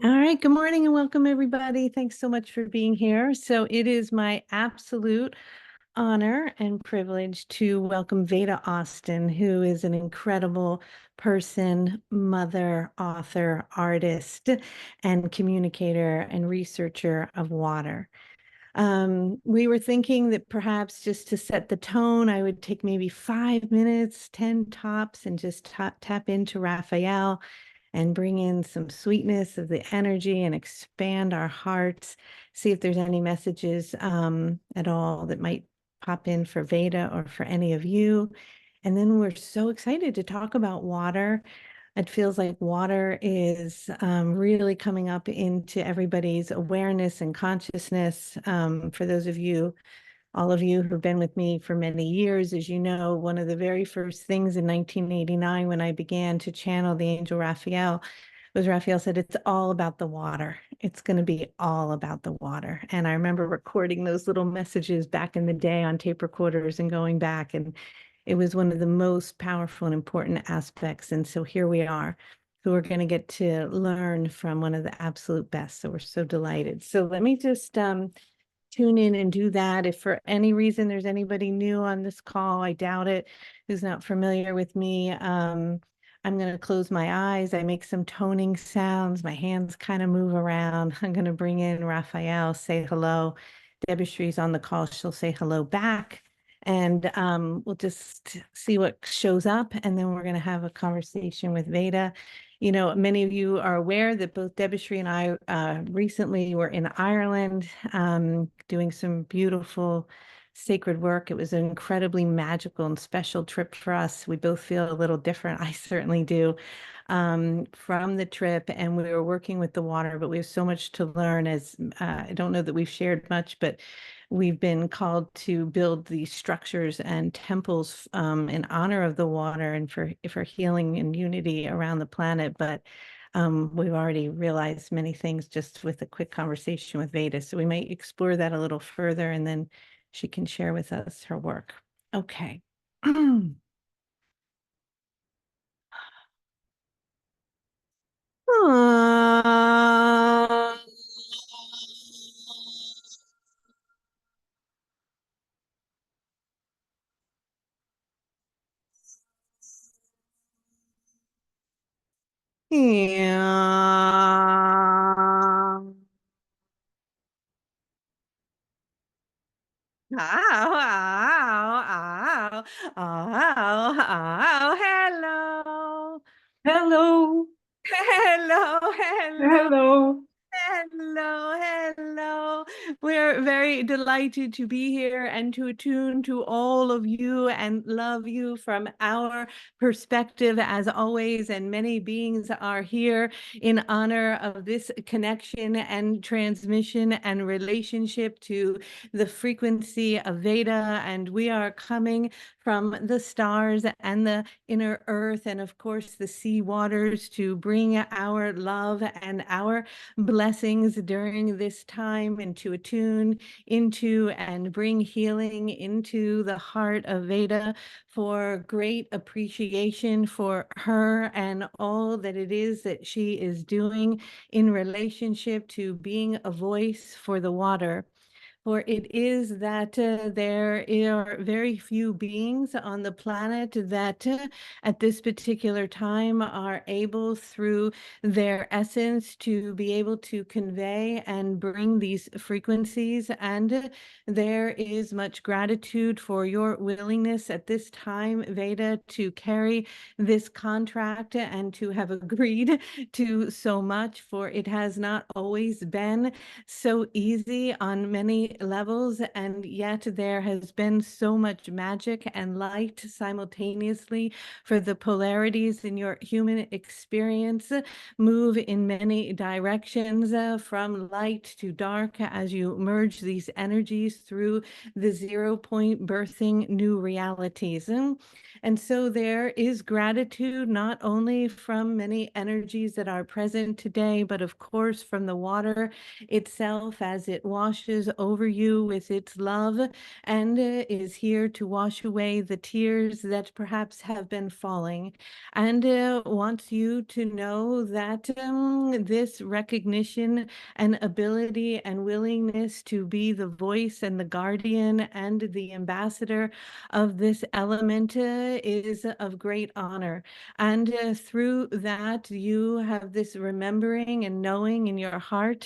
All right, good morning and welcome everybody. Thanks so much for being here. So it is my absolute honor and privilege to welcome Veda Austin, who is an incredible person, mother, author, artist, and communicator and researcher of water. We were thinking that perhaps just to set the tone, I would take maybe 5 minutes, 10 tops, and just tap into Raphael and bring in some sweetness of the energy and expand our hearts, see if there's any messages at all that might pop in for Veda or for any of you. And then we're so excited to talk about water. It feels like water is really coming up into everybody's awareness and consciousness. For those of you, all of you who've been with me for many years, as you know, one of the very first things in 1989 when I began to channel the Angel Raphael was Raphael said, it's all about the water. It's going to be all about the water. And I remember recording those little messages back in the day on tape recorders and going back, and it was one of the most powerful and important aspects. And so here we are. So we're going to get to learn from one of the absolute best. So we're so delighted. So let me just tune in and do that. If for any reason there's anybody new on this call, I doubt it, who's not familiar with me, I'm going to close my eyes. I make some toning sounds. My hands kind of move around. I'm going to bring in Raphael, say hello. Debistry's on the call. She'll say hello back. And we'll just see what shows up. And then we're going to have a conversation with Veda. You know, many of you are aware that both Debistry and I recently were in Ireland doing some beautiful sacred work. It was an incredibly magical and special trip for us. We both feel a little different. I certainly do from the trip. And we were working with the water, but we have so much to learn as I don't know that we've shared much, but we've been called to build these structures and temples in honor of the water and for healing and unity around the planet. But we've already realized many things just with a quick conversation with Veda. So we might explore that a little further, and then she can share with us her work. Okay. Yeah. Ow, ow, ow, ow, hello. Hello, Hello, hello. hello. Hello, hello. We're very delighted to be here and to attune to all of you and love you from our perspective, as always. And many beings are here in honor of this connection and transmission and relationship to the frequency of Veda. And we are coming from the stars and the inner earth, and of course, the sea waters to bring our love and our blessings during this time and to attune into and bring healing into the heart of Veda for great appreciation for her and all that it is that she is doing in relationship to being a voice for the water. For it is that there are very few beings on the planet that at this particular time are able, through their essence, to be able to convey and bring these frequencies. And there is much gratitude for your willingness at this time, Veda, to carry this contract and to have agreed to so much, for it has not always been so easy on many levels, and yet there has been so much magic and light simultaneously, for the polarities in your human experience move in many directions, from light to dark, as you merge these energies through the 0 point birthing new realities. And so there is gratitude not only from many energies that are present today, but of course from the water itself as it washes over over you with its love and is here to wash away the tears that perhaps have been falling, and wants you to know that this recognition and ability and willingness to be the voice and the guardian and the ambassador of this element is of great honor. And through that, you have this remembering and knowing in your heart.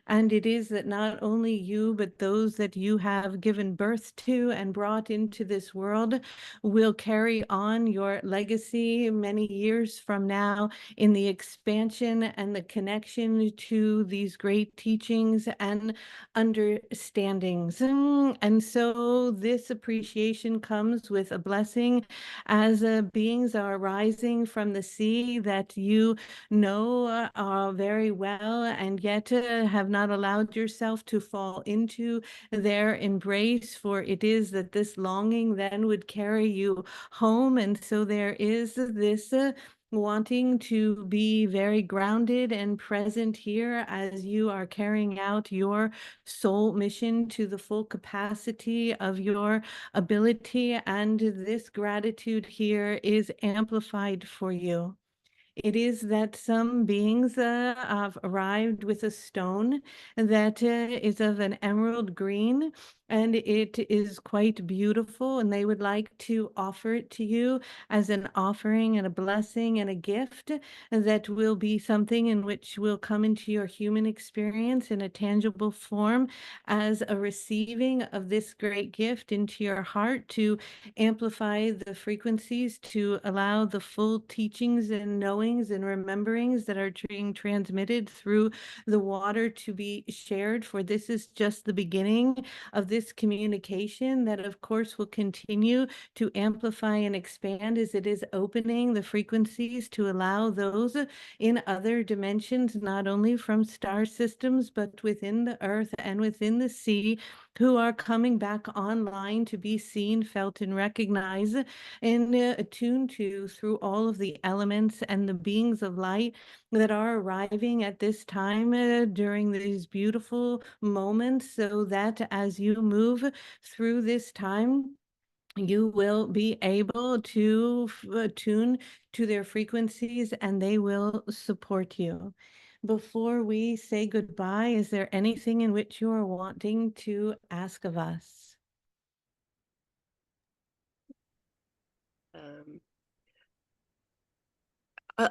And it is that not only you, but those that you have given birth to and brought into this world will carry on your legacy many years from now in the expansion and the connection to these great teachings and understandings. And so this appreciation comes with a blessing as beings are rising from the sea that you know very well, and yet have not allowed yourself to fall into their embrace, for it is that this longing then would carry you home. And so there is this wanting to be very grounded and present here as you are carrying out your soul mission to the full capacity of your ability, and this gratitude here is amplified for you. It is that some beings have arrived with a stone that is of an emerald green, and it is quite beautiful, and they would like to offer it to you as an offering and a blessing and a gift that will be something in which will come into your human experience in a tangible form as a receiving of this great gift into your heart to amplify the frequencies, to allow the full teachings and knowings and rememberings that are being transmitted through the water to be shared. For this is just the beginning of this communication that, of course, will continue to amplify and expand as it is opening the frequencies to allow those in other dimensions, not only from star systems, but within the earth and within the sea, who are coming back online to be seen, felt, and recognized, and attuned to through all of the elements and the beings of light that are arriving at this time during these beautiful moments, so that as you move through this time, you will be able to attune to their frequencies and they will support you. Before we say goodbye, is there anything in which you are wanting to ask of us?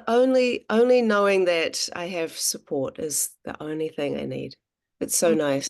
Only knowing that I have support is the only thing I need. It's so nice.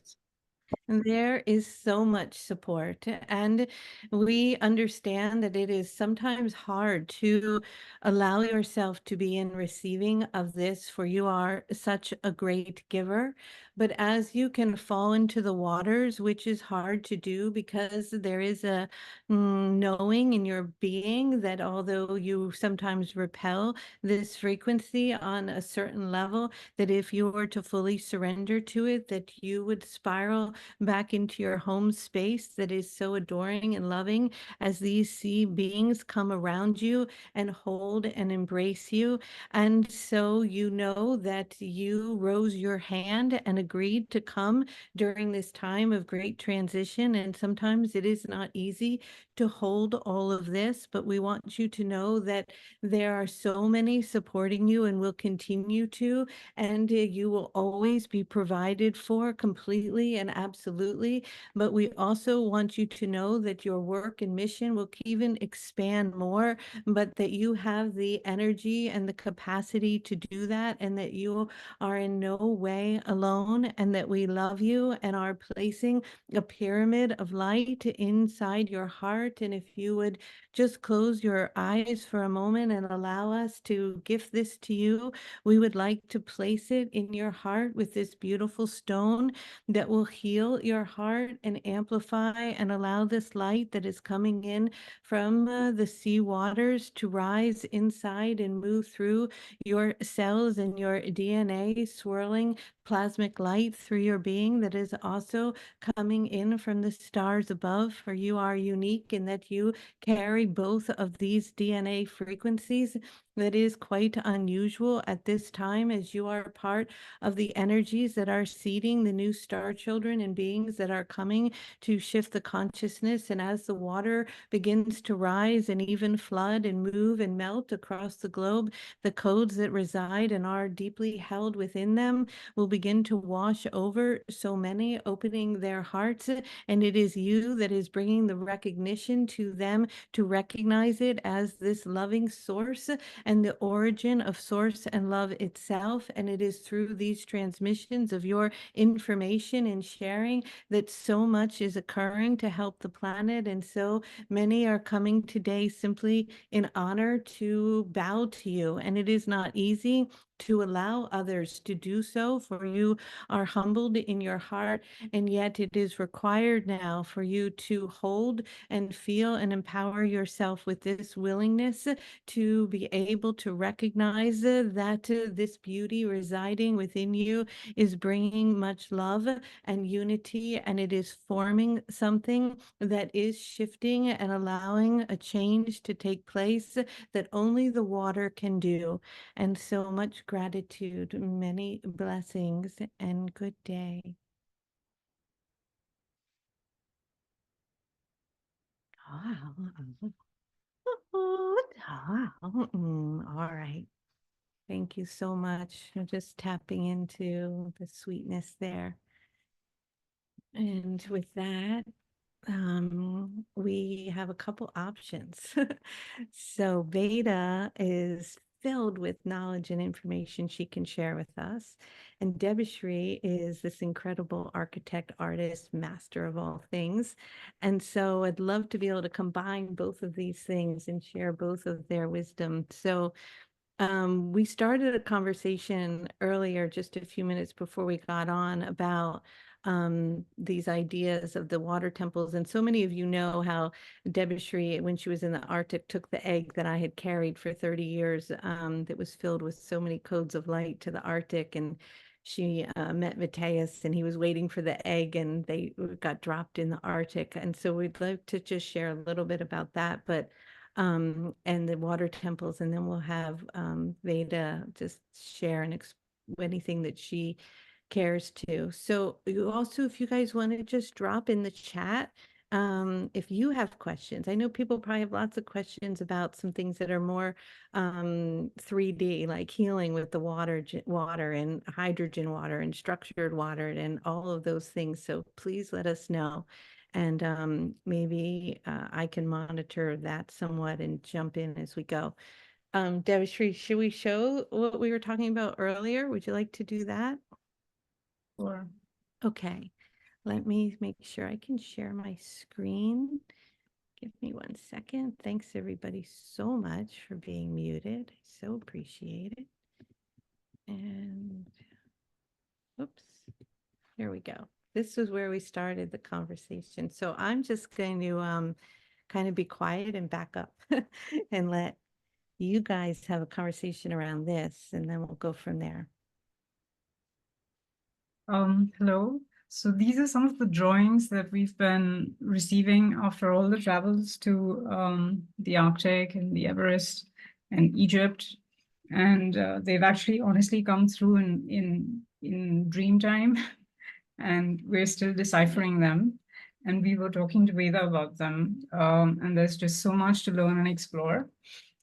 There is so much support, and we understand that it is sometimes hard to allow yourself to be in receiving of this, for you are such a great giver. But as you can fall into the waters, which is hard to do because there is a knowing in your being that although you sometimes repel this frequency on a certain level, that if you were to fully surrender to it, that you would spiral back into your home space that is so adoring and loving as these sea beings come around you and hold and embrace you. And so you know that you rose your hand and agreed to come during this time of great transition. And sometimes it is not easy to hold all of this, but we want you to know that there are so many supporting you and will continue to, and you will always be provided for completely and absolutely. But we also want you to know that your work and mission will even expand more, but that you have the energy and the capacity to do that, and that you are in no way alone, and that we love you and are placing a pyramid of light inside your heart. And if you would just close your eyes for a moment and allow us to gift this to you, we would like to place it in your heart with this beautiful stone that will heal your heart and amplify and allow this light that is coming in from the sea waters to rise inside and move through your cells and your DNA, swirling plasmic light through your being that is also coming in from the stars above. For you are unique in that you carry both of these DNA frequencies that is quite unusual at this time, as you are part of the energies that are seeding the new star children and beings that are coming to shift the consciousness. And as the water begins to rise and even flood and move and melt across the globe, the codes that reside and are deeply held within them will begin to wash over so many, opening their hearts. And it is you that is bringing the recognition to them to recognize it as this loving source and the origin of source and love itself. And it is through these transmissions of your information and sharing that so much is occurring to help the planet. And so many are coming today simply in honor to bow to you. And it is not easy to allow others to do so, for you are humbled in your heart, and yet it is required now for you to hold and feel and empower yourself with this willingness to be able to recognize that this beauty residing within you is bringing much love and unity, and it is forming something that is shifting and allowing a change to take place that only the water can do. And so much gratitude, many blessings, and good day. All right. Thank you so much. I'm just tapping into the sweetness there. And with that, we have a couple options. So Veda is filled with knowledge and information she can share with us. And Debashri is this incredible architect, artist, master of all things. And so I'd love to be able to combine both of these things and share both of their wisdom. So we started a conversation earlier, just a few minutes before we got on, about these ideas of the water temples. And so many of you know how Debashri, when she was in the Arctic, took the egg that I had carried for 30 years that was filled with so many codes of light to the Arctic. And she met Mateus, and he was waiting for the egg, and they got dropped in the Arctic. And so we'd like to just share a little bit about that. But and the water temples, and then we'll have Veda just share and anything that she cares to. So you also, if you guys want to just drop in the chat, if you have questions. I know people probably have lots of questions about some things that are more 3D, like healing with the water and hydrogen water and structured water and all of those things. So please let us know. And maybe I can monitor that somewhat and jump in as we go. Devashri, should we show what we were talking about earlier? Would you like to do that? Or Okay, let me make sure I can share my screen. Give me 1 second. Thanks everybody so much for being muted. I so appreciate it. And oops, here we go. This is where we started the conversation. So I'm just going to kind of be quiet and back up and let you guys have a conversation around this, and then we'll go from there. Hello. So these are some of the drawings that we've been receiving after all the travels to the Arctic and the Everest and Egypt. And they've actually honestly come through in dream time, and we're still deciphering them. And we were talking to Veda about them. And there's just so much to learn and explore.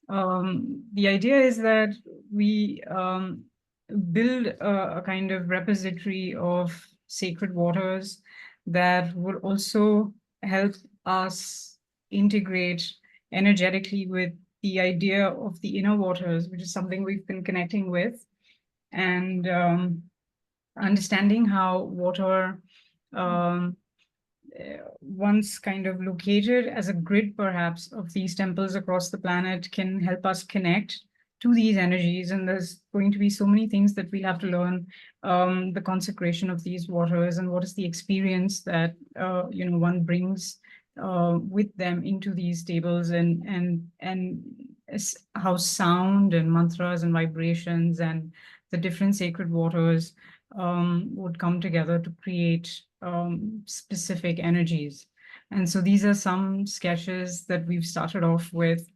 The idea is that we build a kind of repository of sacred waters that will also help us integrate energetically with the idea of the inner waters, which is something we've been connecting with, and understanding how water once kind of located as a grid perhaps of these temples across the planet can help us connect to these energies. And there's going to be so many things that we have to learn, the consecration of these waters and what is the experience that one brings with them into these tables, and how sound and mantras and vibrations and the different sacred waters would come together to create specific energies. And so these are some sketches that we've started off with.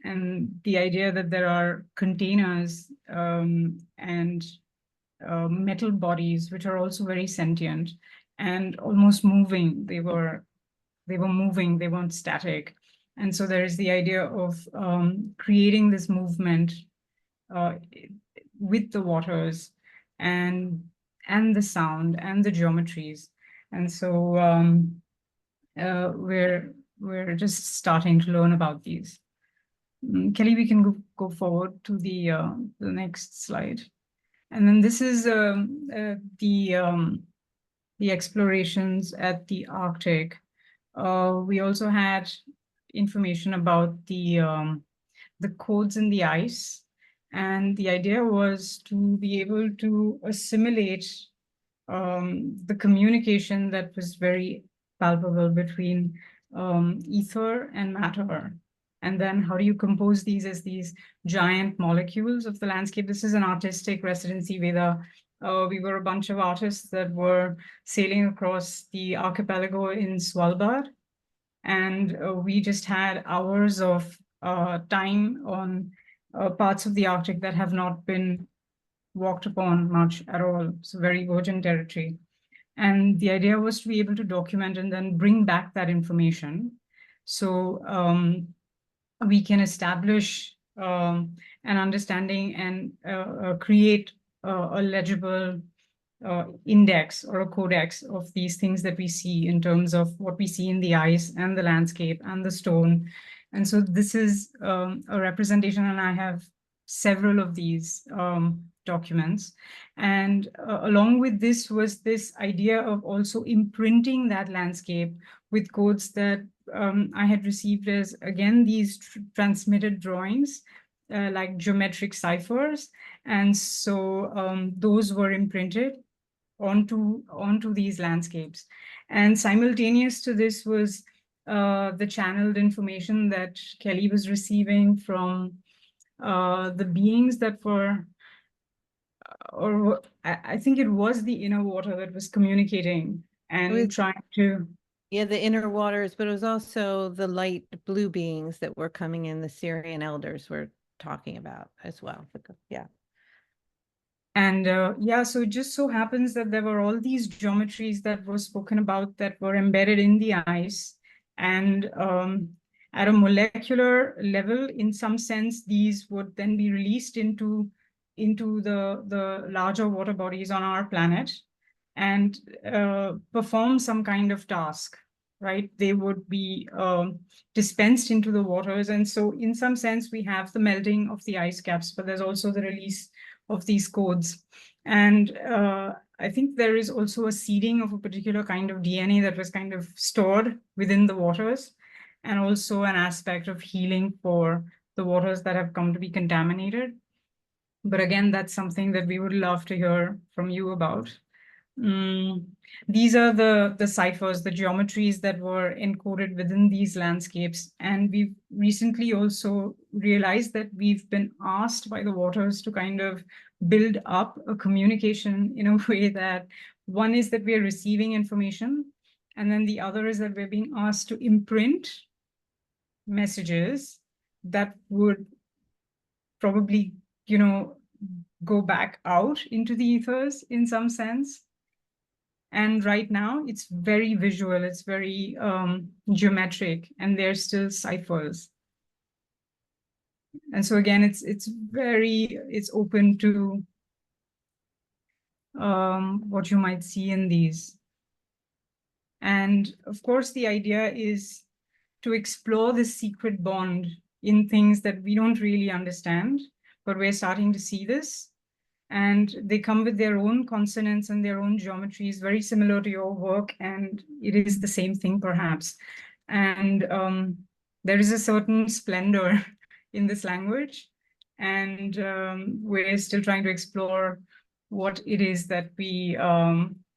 and the idea that there are containers and metal bodies which are also very sentient and almost moving. They were moving, they weren't static. And so there is the idea of creating this movement with the waters and the sound and the geometries. And so we're just starting to learn about these. Kelly, we can go forward to the next slide. And then this is the explorations at the Arctic. We also had information about the codes in the ice. And the idea was to be able to assimilate the communication that was very palpable between ether and matter. And then how do you compose these as these giant molecules of the landscape? This is an artistic residency, Veda. We were a bunch of artists that were sailing across the archipelago in Svalbard. And we just had hours of time on parts of the Arctic that have not been walked upon much at all. So very virgin territory. And the idea was to be able to document and then bring back that information. So we can establish an understanding and create a legible index or a codex of these things that we see in terms of what we see in the ice and the landscape and the stone. And so this is a representation, and I have several of these documents. And along with this was this idea of also imprinting that landscape with codes that I had received as, again, these transmitted drawings, like geometric ciphers. And so those were imprinted onto these landscapes. And simultaneous to this was the channeled information that Kelly was receiving from the beings that were, or I think it was the inner water that was communicating and trying to. Yeah, the inner waters, but it was also the light blue beings that were coming in, the Syrian elders were talking about as well. Yeah. And yeah, so it just so happens that there were all these geometries that were spoken about that were embedded in the ice. And at a molecular level, in some sense, these would then be released into the larger water bodies on our planet and perform some kind of task, right? They would be dispensed into the waters. And so in some sense, we have the melting of the ice caps, but there's also the release of these codes. And I think there is also a seeding of a particular kind of DNA that was kind of stored within the waters, and also an aspect of healing for the waters that have come to be contaminated. But again, that's something that we would love to hear from you about. These are the ciphers, the geometries that were encoded within these landscapes. And we've recently also realized that we've been asked by the waters to kind of build up a communication in a way that one is that we're receiving information, and then the other is that we're being asked to imprint messages that would probably, go back out into the ethers in some sense. And right now it's very visual, it's very geometric, and they're still ciphers. And so again, it's open to what you might see in these. And of course, the idea is to explore this secret bond in things that we don't really understand, but we're starting to see this. And they come with their own consonants and their own geometries, very similar to your work, and it is the same thing, perhaps. And there is a certain splendor in this language, and we're still trying to explore what it is that we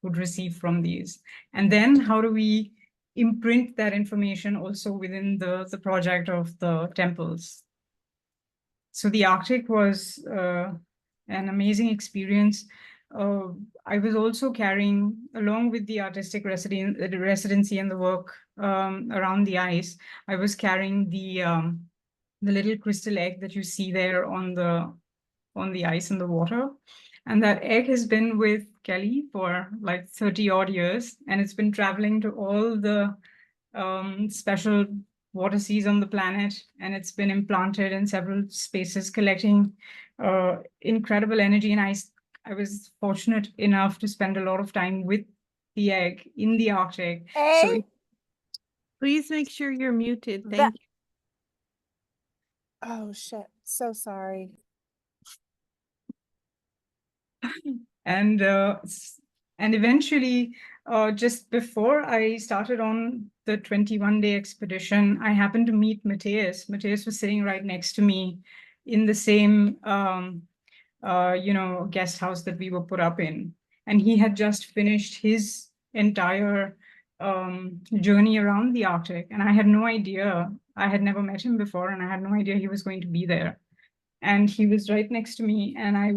would receive from these. And then how do we imprint that information also within the project of the temples? So the Arctic was an amazing experience. I was also carrying, along with the artistic residency and the work around the ice, I was carrying the the little crystal egg that you see there on the ice and the water. And that egg has been with Kelly for like 30 odd years, and it's been traveling to all the special water seas on the planet, and it's been implanted in several spaces, collecting incredible energy. And I was fortunate enough to spend a lot of time with the egg in the Arctic. So Please make sure you're muted. That- Thank you. Oh shit. So sorry. and eventually, just before I started on the 21-day expedition, I happened to meet Matthias. Matthias was sitting right next to me in the same guest house that we were put up in, and he had just finished his entire journey around the Arctic, and I had no idea. I had never met him before, and I had no idea he was going to be there. And he was right next to me, and I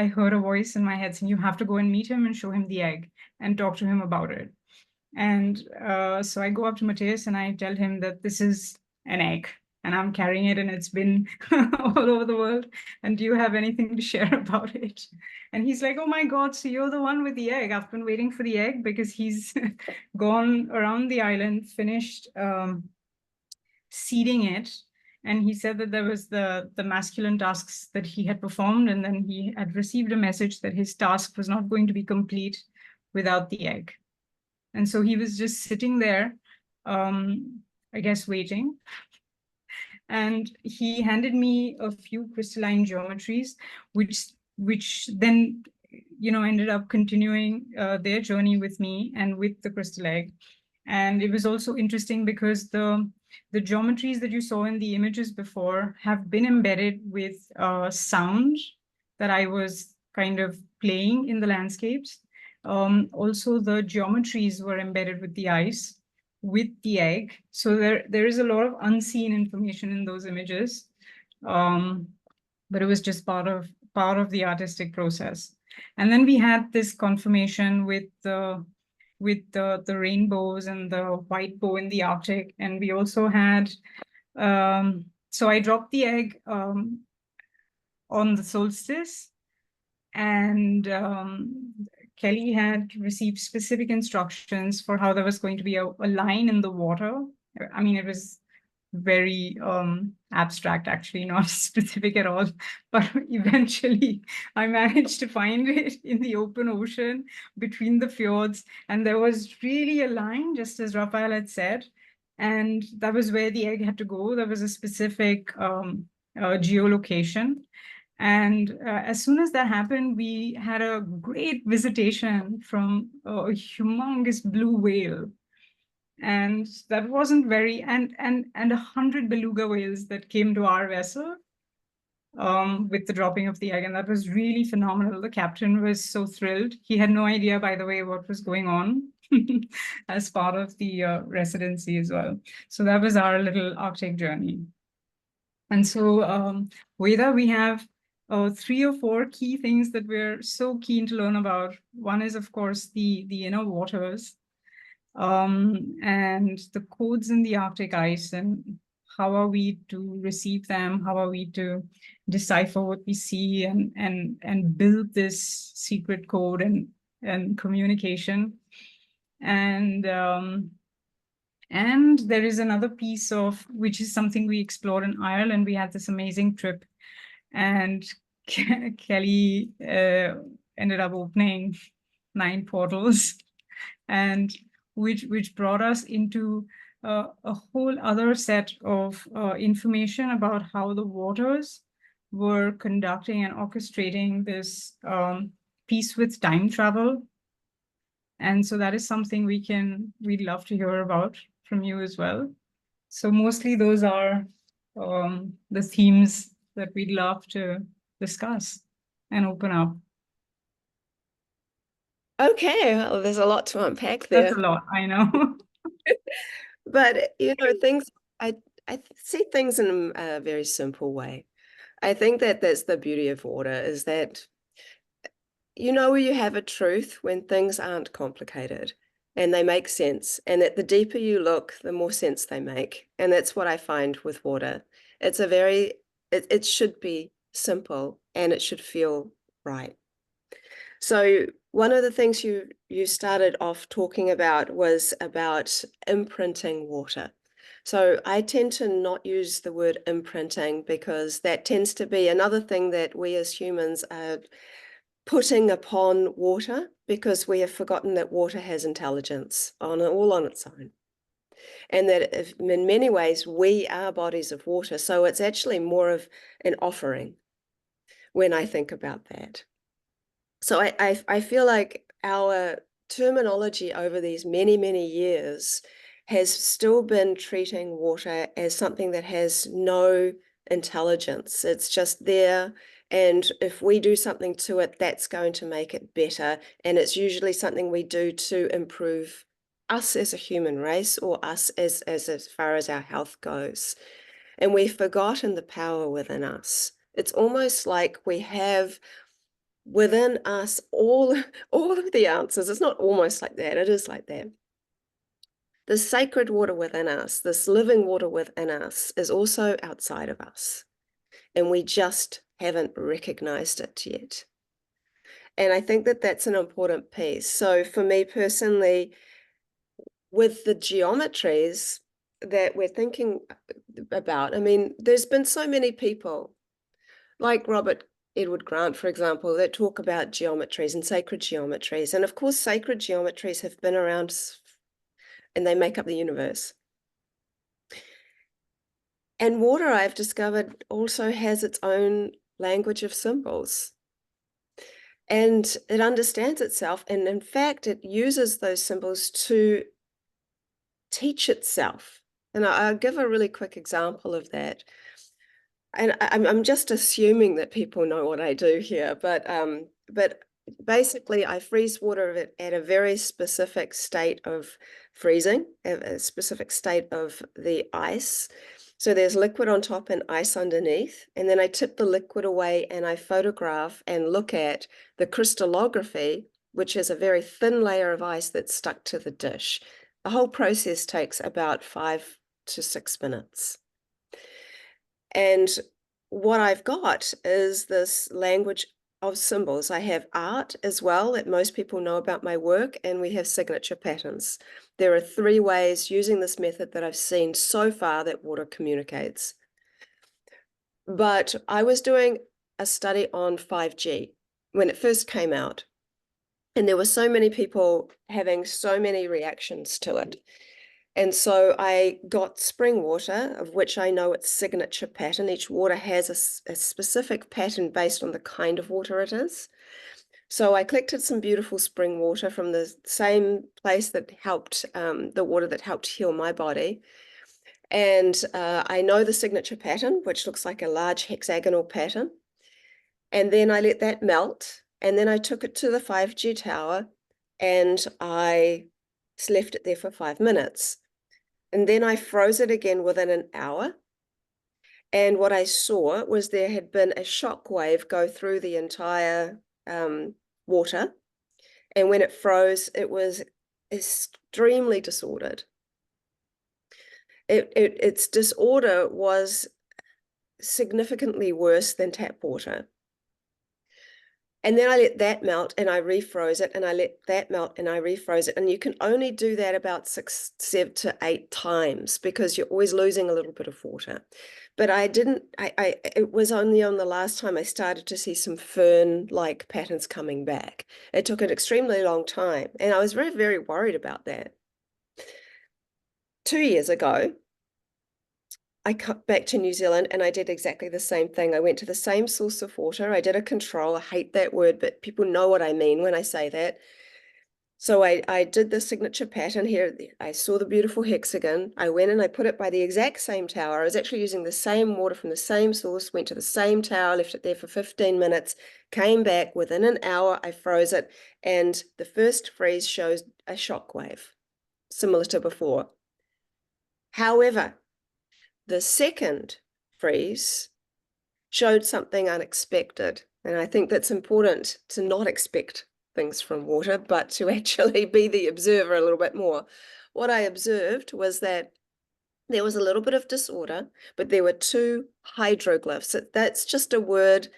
heard a voice in my head saying, "You have to go and meet him and show him the egg and talk to him about it." And so I go up to Matthias and I tell him that this is an egg and I'm carrying it, and it's been all over the world. And do you have anything to share about it? And he's like, "Oh my God, so you're the one with the egg. I've been waiting for the egg," because he's gone around the island, finished seeding it. And he said that there was the masculine tasks that he had performed, and then he had received a message that his task was not going to be complete without the egg. And so he was just sitting there, I guess, waiting. And he handed me a few crystalline geometries, which then, ended up continuing their journey with me and with the crystal egg. And it was also interesting because the geometries that you saw in the images before have been embedded with sound that I was kind of playing in the landscapes. Also, the geometries were embedded with the ice, with the egg. So there is a lot of unseen information in those images, but it was just part of the artistic process. And then we had this confirmation with the rainbows and the white bow in the Arctic. And we also had, so I dropped the egg on the solstice, and Kelly had received specific instructions for how there was going to be a line in the water. I mean, it was very abstract, actually, not specific at all. But eventually I managed to find it in the open ocean between the fjords. And there was really a line, just as Raphael had said. And that was where the egg had to go. There was a specific geolocation. And as soon as that happened, we had a great visitation from a humongous blue whale. And that wasn't very, and 100 beluga whales that came to our vessel with the dropping of the egg. And that was really phenomenal. The captain was so thrilled. He had no idea, by the way, what was going on as part of the residency as well. So that was our little Arctic journey. And so, Veda, we have 3 or 4 key things that we're so keen to learn about. One is, of course, the inner waters, and the codes in the Arctic ice, and how are we to receive them? How are we to decipher what we see and build this secret code and communication? And there is another piece of, which is something we explored in Ireland. We had this amazing trip, and Kelly ended up opening 9 portals, and which brought us into a whole other set of information about how the waters were conducting and orchestrating this piece with time travel. And so that is something we'd love to hear about from you as well. So mostly those are the themes that we'd love to discuss and open up. Okay, well, there's a lot to unpack there. That's a lot, I know. But things I see things in a very simple way. I think that that's the beauty of water, is that where you have a truth when things aren't complicated and they make sense, and that the deeper you look, the more sense they make. And that's what I find with water. It's it should be simple and it should feel right. So one of the things you started off talking about was about imprinting water. So I tend to not use the word imprinting because that tends to be another thing that we as humans are putting upon water, because we have forgotten that water has intelligence all on its own. And that in many ways we are bodies of water. So it's actually more of an offering when I think about that. So I feel like our terminology over these many, many years has still been treating water as something that has no intelligence. It's just there. And if we do something to it, that's going to make it better. And it's usually something we do to improve us as a human race, or us as far as our health goes. And we've forgotten the power within us. It's almost like we have within us all of the answers. It's not almost like that, it is like that. The sacred water within us, this living water within us, is also outside of us, and we just haven't recognized it yet. And I think that that's an important piece. So for me personally, with the geometries that we're thinking about, I mean, there's been so many people like Robert Edward Grant, for example, that talk about geometries and sacred geometries. And of course, sacred geometries have been around and they make up the universe. And water, I've discovered, also has its own language of symbols. And it understands itself. And in fact, it uses those symbols to teach itself. And I'll give a really quick example of that. And I'm just assuming that people know what I do here, but basically I freeze water at a very specific state of freezing, a specific state of the ice. So there's liquid on top and ice underneath. And then I tip the liquid away and I photograph and look at the crystallography, which is a very thin layer of ice that's stuck to the dish. The whole process takes about 5 to 6 minutes. And what I've got is this language of symbols. I have art as well that most people know about my work, and we have signature patterns. There are 3 ways using this method that I've seen so far that water communicates. But I was doing a study on 5G when it first came out, and there were so many people having so many reactions to it. And so I got spring water, of which I know its signature pattern. Each water has a specific pattern based on the kind of water it is. So I collected some beautiful spring water from the same place that helped, the water that helped heal my body. And I know the signature pattern, which looks like a large hexagonal pattern. And then I let that melt. And then I took it to the 5G tower and I left it there for 5 minutes. And then I froze it again within an hour. And what I saw was there had been a shock wave go through the entire water. And when it froze, it was extremely disordered. Its disorder was significantly worse than tap water. And then I let that melt and I refroze it, and I let that melt and I refroze it. And you can only do that about 6, 7 to 8 times because you're always losing a little bit of water. But it was only on the last time I started to see some fern-like patterns coming back. It took an extremely long time. And I was very, very worried about that. 2 years ago, I got back to New Zealand and I did exactly the same thing. I went to the same source of water. I did a control. I hate that word, but people know what I mean when I say that. So I did the signature pattern here. I saw the beautiful hexagon. I went and I put it by the exact same tower. I was actually using the same water from the same source, went to the same tower, left it there for 15 minutes, came back within an hour. I froze it. And the first freeze shows a shock wave, similar to before. However, the second freeze showed something unexpected. And I think that's important to not expect things from water, but to actually be the observer a little bit more. What I observed was that there was a little bit of disorder, but there were 2 hydroglyphs. That's just a word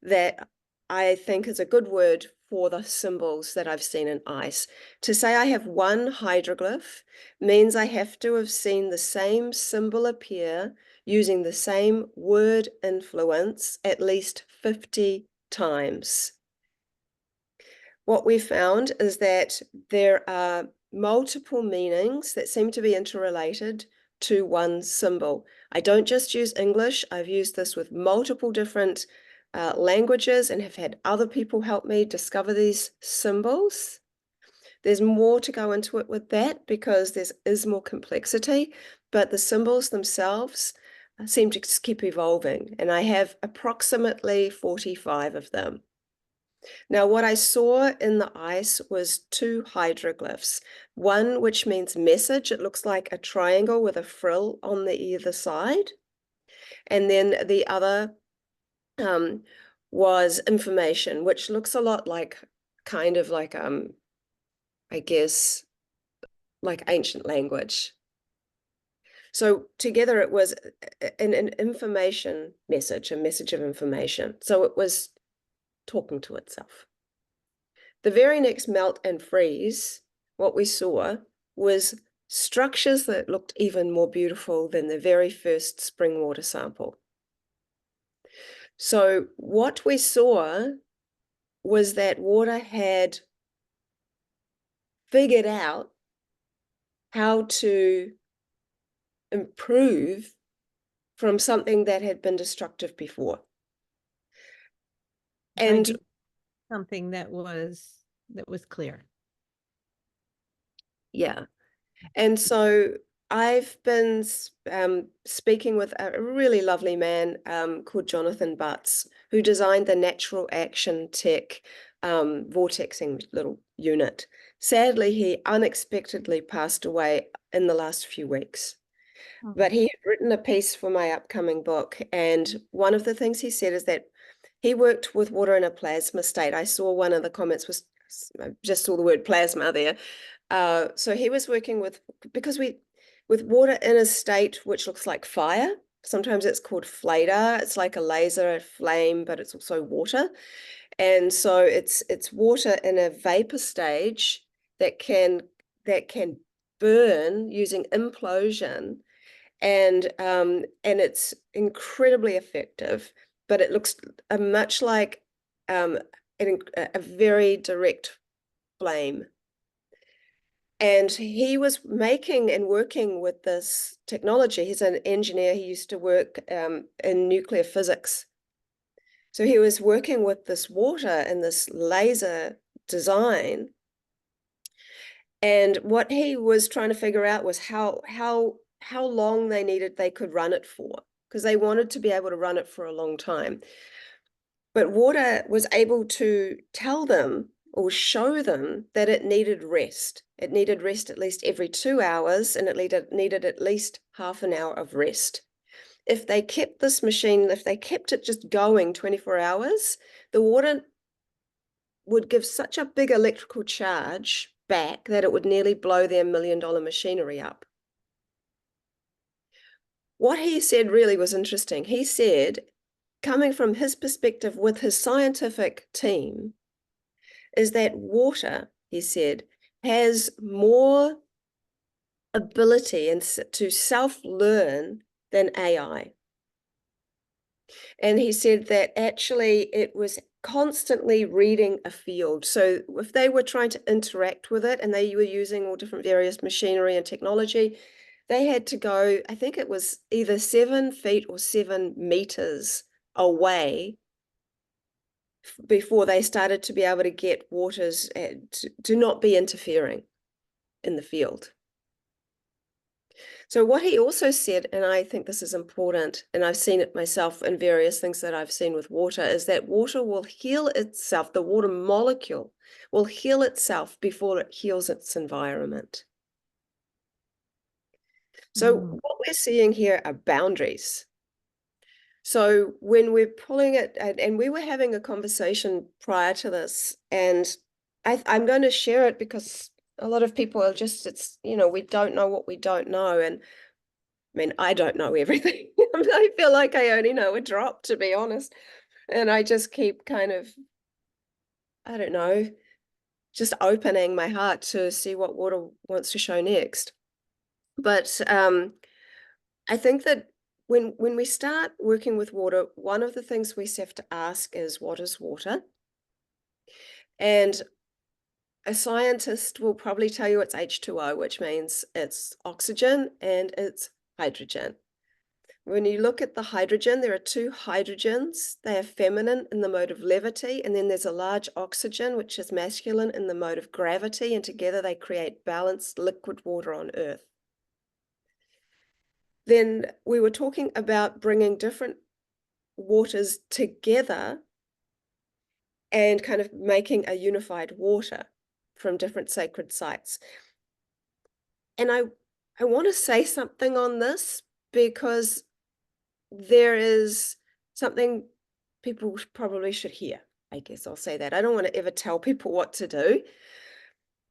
that I think is a good word for the symbols that I've seen in ice. To say I have 1 hydroglyph means I have to have seen the same symbol appear using the same word influence at least 50 times. What we found is that there are multiple meanings that seem to be interrelated to one symbol. I don't just use English. I've used this with multiple different languages and have had other people help me discover these symbols. There's more to go into it with that because there is more complexity, but the symbols themselves seem to just keep evolving, and I have approximately 45 of them. Now, what I saw in the ice was 2 hydroglyphs, one which means message. It looks like a triangle with a frill on the either side. And then the other was information, which looks a lot like, kind of like, I guess, like ancient language. So together it was an information message, a message of information. So it was talking to itself. The very next melt and freeze, what we saw was structures that looked even more beautiful than the very first spring water sample. So what we saw was that water had figured out how to improve from something that had been destructive before. And something that was clear. yeah. And so I've been speaking with a really lovely man called Jonathan Butts, who designed the natural action tech vortexing little unit. Sadly, he unexpectedly passed away in the last few weeks. But he had written a piece for my upcoming book, and one of the things he said is that he worked with water in a plasma state. I saw one of the comments was, I just saw the word plasma there. So he was working with, because with water in a state which looks like fire, sometimes it's called flader. It's like a laser, a flame, but it's also water. And so it's water in a vapor stage that can burn using implosion, and it's incredibly effective, but it looks much like a very direct flame. And he was making and working with this technology. He's an engineer. He used to work in nuclear physics. So he was working with this water and this laser design. And what he was trying to figure out was how long they could run it for, because they wanted to be able to run it for a long time. But water was able to tell them or show them that it needed rest. It needed rest at least every 2 hours, and it needed at least half an hour of rest. If they kept this machine, if they kept it just going 24 hours, the water would give such a big electrical charge back that it would nearly blow their $1 million machinery up. What he said really was interesting. He said, coming from his perspective with his scientific team, is that water, he said, has more ability to self-learn than AI. And he said that actually it was constantly reading a field. So if they were trying to interact with it and they were using all different various machinery and technology, they had to go, I think it was either 7 feet or 7 meters away before they started to be able to get waters to not be interfering in the field. So what he also said, and I think this is important, and I've seen it myself in various things that I've seen with water, is that water will heal itself. The water molecule will heal itself before it heals its environment. So what we're seeing here are boundaries. So when we're pulling it, and we were having a conversation prior to this, and I'm going to share it because a lot of people are just, we don't know what we don't know. And I mean, I don't know everything. I feel like I only know a drop, to be honest. And I just keep kind of, I don't know, just opening my heart to see what water wants to show next. But I think that when we start working with water, one of the things we have to ask is, what is water? And a scientist will probably tell you it's H2O, which means it's oxygen and it's hydrogen. When you look at the hydrogen, there are two hydrogens. They are feminine in the mode of levity, and then there's a large oxygen, which is masculine in the mode of gravity, and together they create balanced liquid water on Earth. Then we were talking about bringing different waters together and kind of making a unified water from different sacred sites. And I want to say something on this because there is something people probably should hear. I guess I'll say that. I don't want to ever tell people what to do,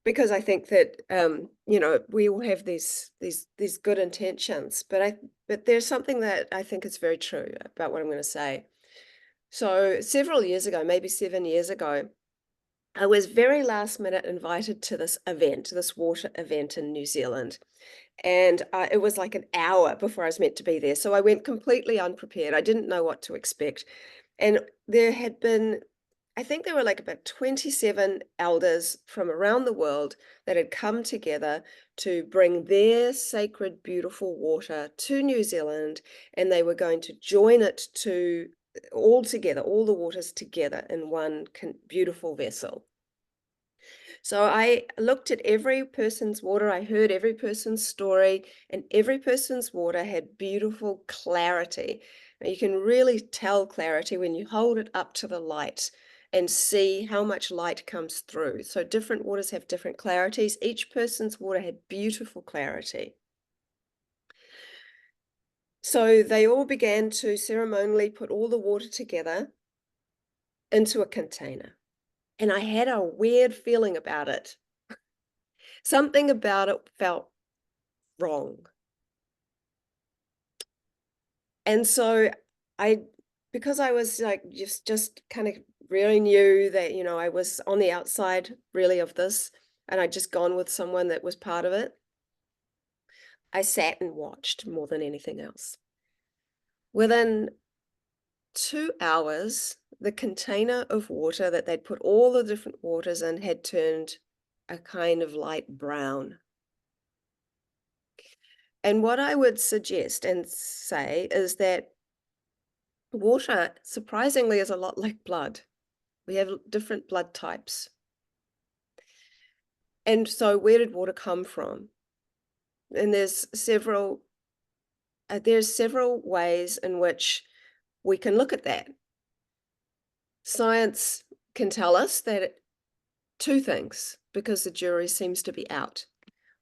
because I think that you know, we all have these good intentions, but there's something that I think is very true about what I'm going to say. So several years ago, maybe 7 years ago, I was very last minute invited to this event, this water event in New Zealand. And it was like an hour before I was meant to be there. So I went completely unprepared. I didn't know what to expect. And there had been, I think there were like about 27 elders from around the world that had come together to bring their sacred, beautiful water to New Zealand. And they were going to join it to all together, all the waters together in one beautiful vessel. So I looked at every person's water, I heard every person's story, and every person's water had beautiful clarity. Now, you can really tell clarity when you hold it up to the light and see how much light comes through. So different waters have different clarities. Each person's water had beautiful clarity. So they all began to ceremonially put all the water together into a container. And I had a weird feeling about it. Something about it felt wrong. And so because I was like just kind of really knew that, you know, I was on the outside really of this, and I'd just gone with someone that was part of it, I sat and watched more than anything else. Within 2 hours, the container of water that they'd put all the different waters in had turned a kind of light brown. And what I would suggest and say is that water, surprisingly, is a lot like blood. We have different blood types. And so where did water come from? And there's several ways in which we can look at that. Science can tell us that two things, because the jury seems to be out.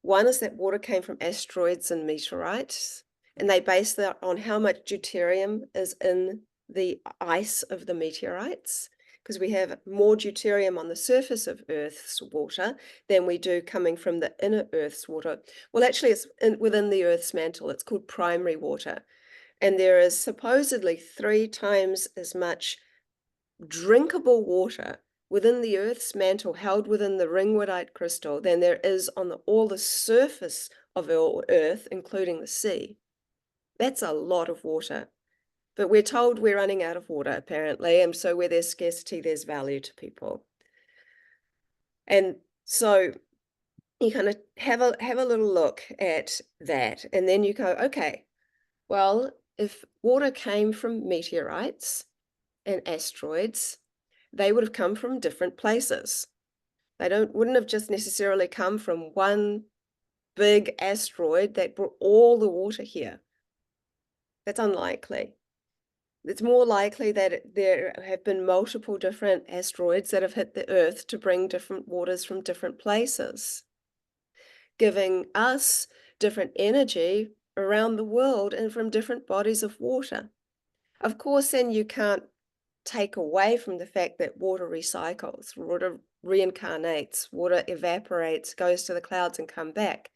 One is that water came from asteroids and meteorites, and they base that on how much deuterium is in the ice of the meteorites, because we have more deuterium on the surface of Earth's water than we do coming from the inner Earth's water. Well, actually, it's within the Earth's mantle. It's called primary water. And there is supposedly 3 times as much drinkable water within the Earth's mantle, held within the ringwoodite crystal, than there is on all the surface of Earth, including the sea. That's a lot of water. But we're told we're running out of water, apparently, and so where there's scarcity, there's value to people. And so you kind of have a little look at that, and then you go, okay, well, if water came from meteorites and asteroids, they would have come from different places. They wouldn't have just necessarily come from one big asteroid that brought all the water here. That's unlikely. It's more likely that there have been multiple different asteroids that have hit the Earth to bring different waters from different places, giving us different energy around the world and from different bodies of water. Of course, then you can't take away from the fact that water recycles, water reincarnates, water evaporates, goes to the clouds and come back.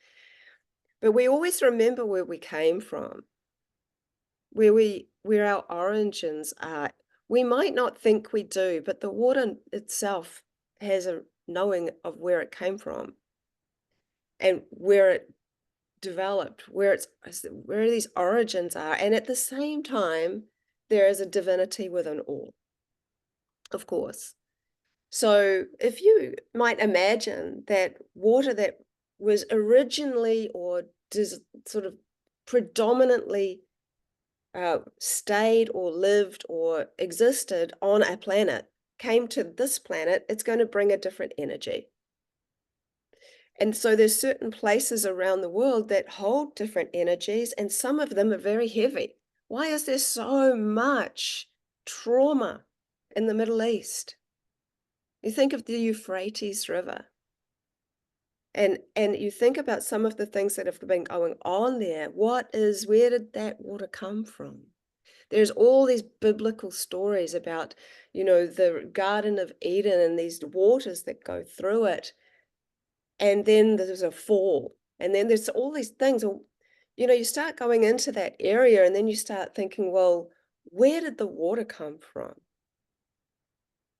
But we always remember where we came from, where our origins are. We might not think we do, but the water itself has a knowing of where it came from and where it developed, where these origins are. And at the same time, there is a divinity within all, of course. So if you might imagine that water that was originally or sort of predominantly stayed or lived or existed on a planet came to this planet, it's going to bring a different energy. And so there's certain places around the world that hold different energies, and some of them are very heavy. Why is there so much trauma in the Middle East? You think of the Euphrates River, and you think about some of the things that have been going on there. Where did that water come from? There's all these biblical stories about, the Garden of Eden and these waters that go through it. And then there's a fall. And then there's all these things. You start going into that area and then you start thinking, well, where did the water come from?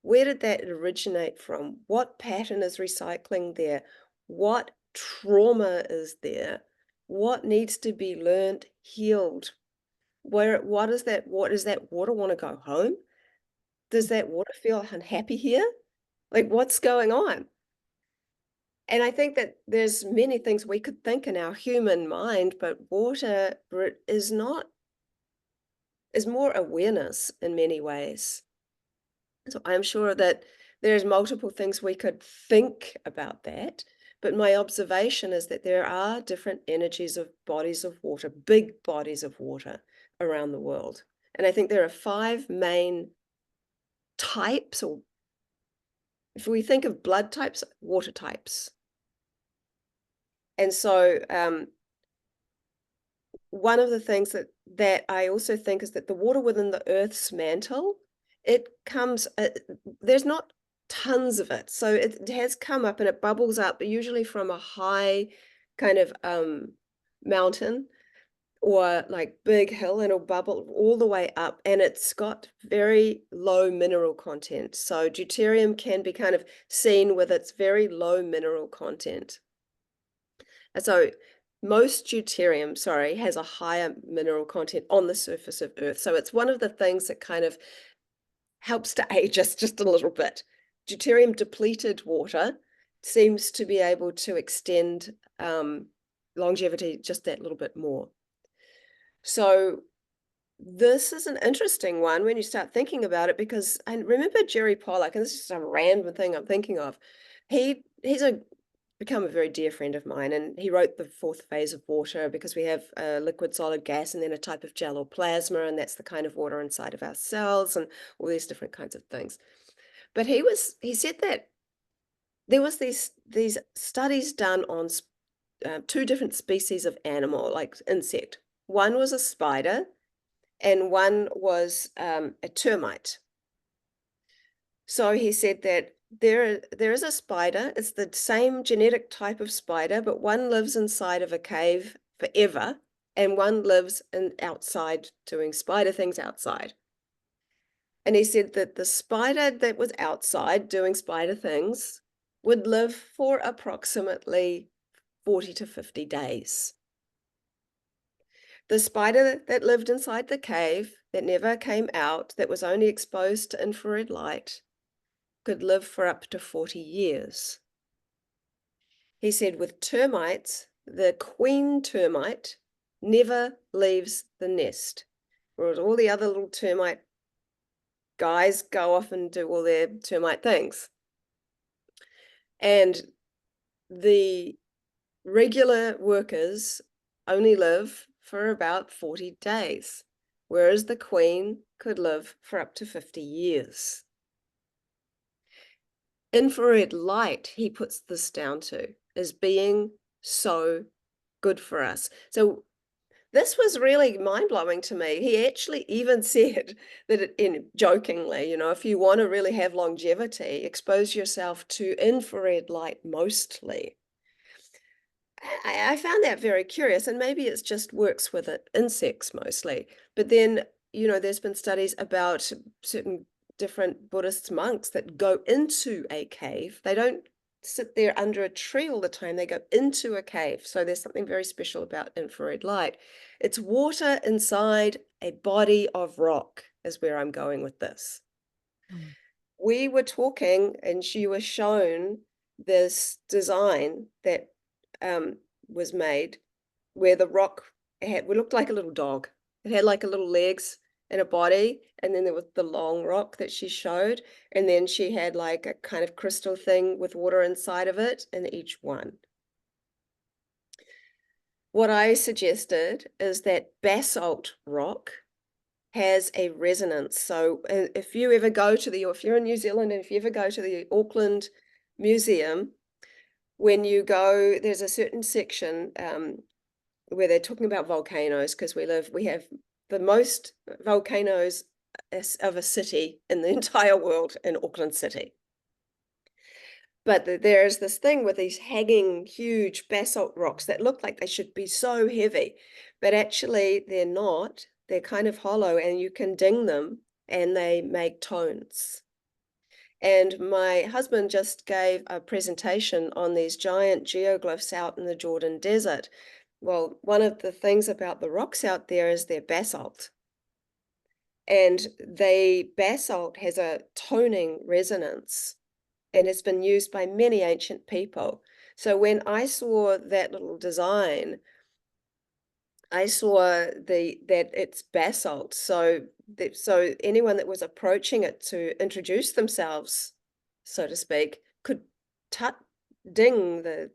Where did that originate from? What pattern is recycling there? What trauma is there? What needs to be learned, healed? Does that water want to go home? Does that water feel unhappy here? Like, what's going on? And I think that there's many things we could think in our human mind, but water is more awareness in many ways. So I'm sure that there's multiple things we could think about that. But my observation is that there are different energies of bodies of water, big bodies of water around the world. And I think there are 5 main types, or if we think of blood types, water types. And so one of the things that I also think is that the water within the Earth's mantle, it comes, there's not tons of it. So it has come up and it bubbles up, but usually from a high kind of mountain or like big hill, and it'll bubble all the way up, and it's got very low mineral content. So deuterium can be kind of seen with its very low mineral content. And so most deuterium, has a higher mineral content on the surface of Earth. So it's one of the things that kind of helps to age us just a little bit. Deuterium depleted water seems to be able to extend longevity just that little bit more. So this is an interesting one when you start thinking about it, because I remember Jerry Pollack, and this is just a random thing I'm thinking of. He's become a very dear friend of mine, and he wrote The Fourth Phase of Water, because we have a liquid, solid, gas, and then a type of gel or plasma, and that's the kind of water inside of our cells and all these different kinds of things. But he said that there was these studies done on 2 different species of animal, like insect. One was a spider and one was a termite. So he said that there is a spider, it's the same genetic type of spider, but one lives inside of a cave forever and one lives outside doing spider things outside. And he said that the spider that was outside doing spider things would live for approximately 40 to 50 days. The spider that lived inside the cave, that never came out, that was only exposed to infrared light, could live for up to 40 years. He said with termites, the queen termite never leaves the nest, whereas all the other little termite guys go off and do all their termite things. And the regular workers only live for about 40 days, whereas the queen could live for up to 50 years. Infrared light, he puts this down to, as being so good for us. So this was really mind-blowing to me. He actually even said that, jokingly, if you want to really have longevity, expose yourself to infrared light mostly. I found that very curious, and maybe it's just works with insects mostly. But then, you know, there's been studies about certain different Buddhist monks that go into a cave. They don't sit there under a tree all the time. They go into a cave. So there's something very special about infrared light. It's water inside a body of rock, is where I'm going with this. We were talking, and she was shown this design that was made where the rock looked like a little dog. It had like a little legs and a body, and then there was the long rock that she showed, and then she had like a kind of crystal thing with water inside of it in each one. What I suggested is that basalt rock has a resonance. So if you ever go to if you're in New Zealand, and if you ever go to the Auckland Museum, when you go, there's a certain section where they're talking about volcanoes, because we have the most volcanoes of a city in the entire world in Auckland City. But there's this thing with these hanging huge basalt rocks that look like they should be so heavy, but actually they're not. They're kind of hollow, and you can ding them and they make tones. And my husband just gave a presentation on these giant geoglyphs out in the Jordan Desert. Well, one of the things about the rocks out there is they're basalt. And basalt has a toning resonance, and it's been used by many ancient people. So when I saw that little design, I saw that it's basalt. So anyone that was approaching it to introduce themselves, so to speak, could ding the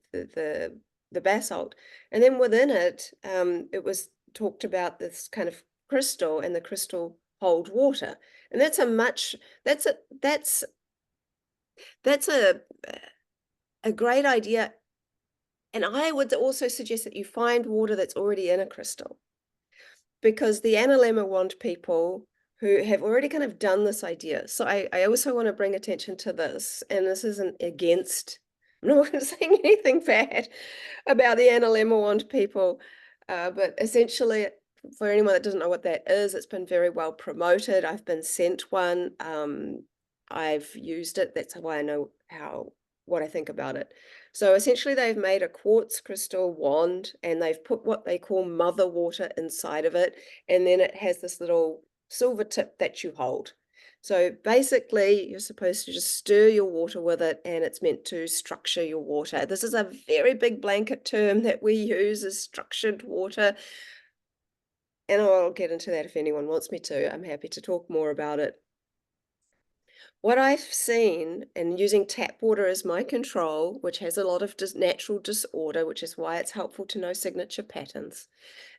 basalt, and then within it, it was talked about this kind of crystal, and the crystal hold water, and that's a great idea. And I would also suggest that you find water that's already in a crystal, because the analemma wand people who have already kind of done this idea. So I also want to bring attention to this, and this isn't against, I'm not saying anything bad about the analemma wand people, but essentially, for anyone that doesn't know what that is, it's been very well promoted. I've been sent one. I've used it. That's why I know what I think about it. So essentially, they've made a quartz crystal wand, and they've put what they call mother water inside of it, and then it has this little silver tip that you hold. So basically, you're supposed to just stir your water with it, and it's meant to structure your water. This is a very big blanket term that we use, is structured water. And I'll get into that if anyone wants me to. I'm happy to talk more about it. What I've seen, and using tap water as my control, which has a lot of natural disorder, which is why it's helpful to know signature patterns,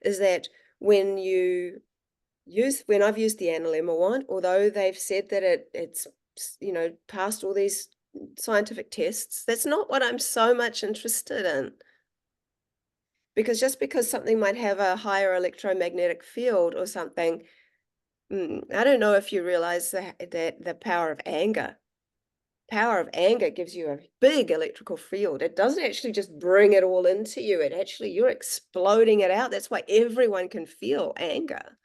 is that when I've used the analemma wand, although they've said that it's passed all these scientific tests, that's not what I'm so much interested in. Because just because something might have a higher electromagnetic field or something, I don't know if you realize that the power of anger. Power of anger gives you a big electrical field. It doesn't actually just bring it all into you. You're exploding it out. That's why everyone can feel anger.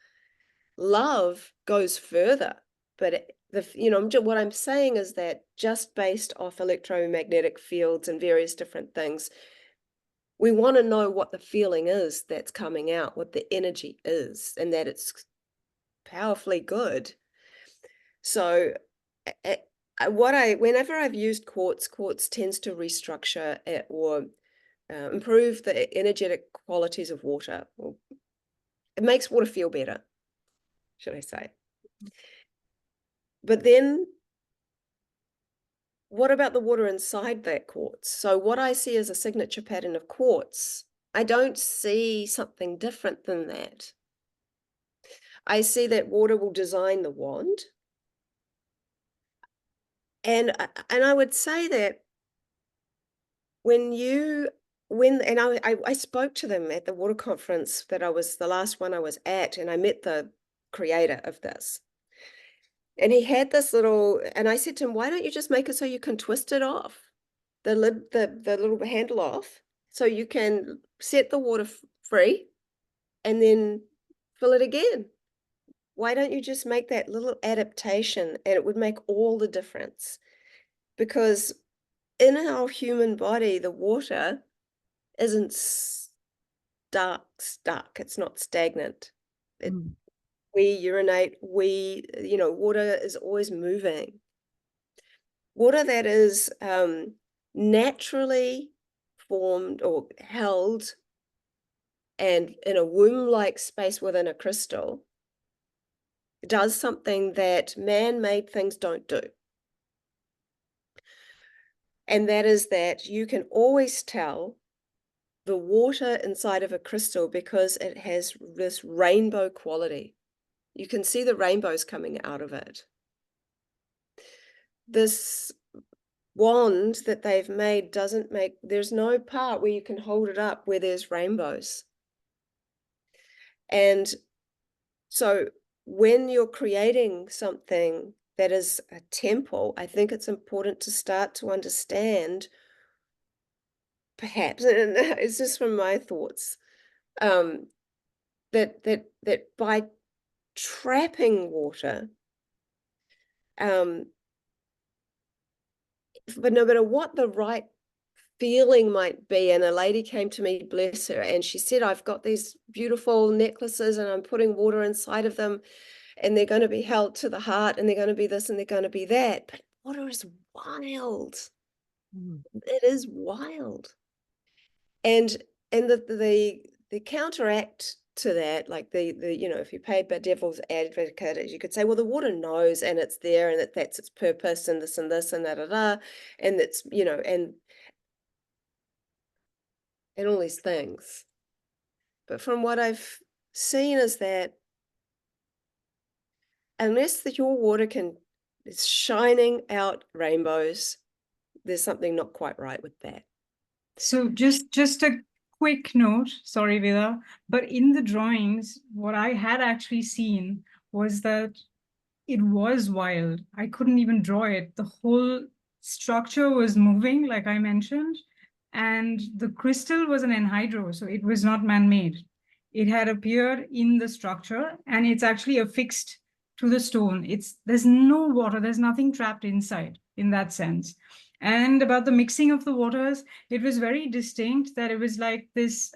Love goes further, but what I'm saying is that just based off electromagnetic fields and various different things, we want to know what the feeling is that's coming out, what the energy is, and that it's powerfully good. So whenever I've used quartz tends to restructure it or improve the energetic qualities of water. It makes water feel better, should I say. But then what about the water inside that quartz? So what I see as a signature pattern of quartz, I don't see something different than that. I see that water will design the wand. And I would say that I spoke to them at the water conference the last one I was at, and I met the creator of this. And he had this and I said to him, why don't you just make it so you can twist it off? The little handle off, So you can set the water free and then fill it again. Why don't you just make that little adaptation, and it would make all the difference? Because in our human body, the water isn't stuck. It's not stagnant. We urinate, water is always moving. Water that is naturally formed or held and in a womb-like space within a crystal does something that man-made things don't do. And that is that you can always tell the water inside of a crystal because it has this rainbow quality. You can see the rainbows coming out of it. This wand that they've made there's no part where you can hold it up where there's rainbows. And so when you're creating something that is a temple, I think it's important to start to understand, perhaps, and it's just from my thoughts, that by trapping water, but no matter what the right feeling might be, and a lady came to me, bless her, and she said, I've got these beautiful necklaces and I'm putting water inside of them and they're going to be held to the heart and they're going to be this and they're going to be that. But water is wild. It is wild. And the counteract to that, like if you paid by devil's advocate, you could say, well, the water knows and it's there and that's its purpose and this and this and da. And it's, and all these things. But from what I've seen is that unless your water is shining out rainbows, there's something not quite right with that. So just a quick note, sorry, Veda, but in the drawings, what I had actually seen was that it was wild. I couldn't even draw it. The whole structure was moving, like I mentioned, and the crystal was an anhydro, so it was not man-made. It had appeared in the structure, and it's actually affixed to the stone. There's no water, there's nothing trapped inside in that sense. And about the mixing of the waters, it was very distinct that it was like this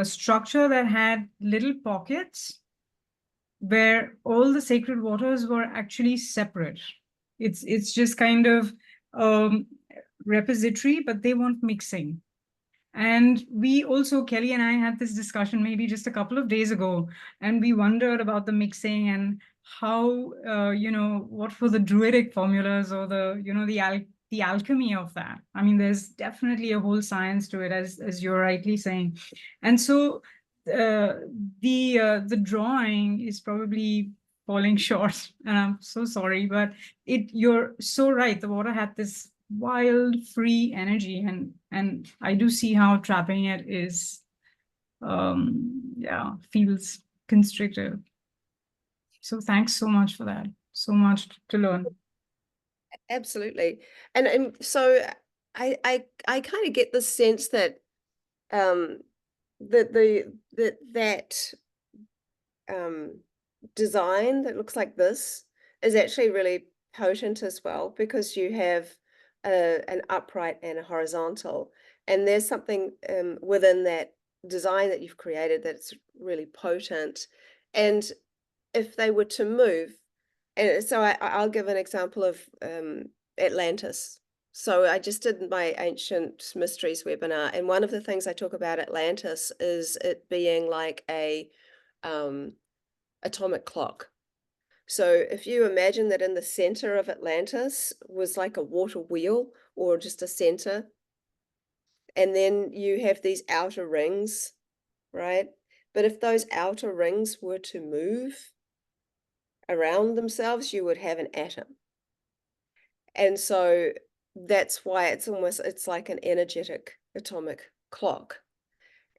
structure that had little pockets where all the sacred waters were actually separate. It's just kind of repository, but they weren't mixing. And we also, Kelly and I had this discussion maybe just a couple of days ago, and we wondered about the mixing and how, what were the druidic formulas or the alchemy of that. I mean, there's definitely a whole science to it, as you're rightly saying. And so the drawing is probably falling short, and I'm so sorry, but you're so right. The water had this wild, free energy, and I do see how trapping it is, feels constrictive. So thanks so much for that. So much to learn. Absolutely, and so I kind of get the sense that that design that looks like this is actually really potent as well, because you have an upright and a horizontal, and there's something within that design that you've created that's really potent. And if they were to move, and so I'll give an example of Atlantis. So I just did my Ancient Mysteries webinar, and one of the things I talk about Atlantis is it being like a atomic clock. So if you imagine that in the center of Atlantis was like a water wheel or just a center, and then you have these outer rings, right? But if those outer rings were to move around themselves, you would have an atom. And so that's why it's like an energetic atomic clock.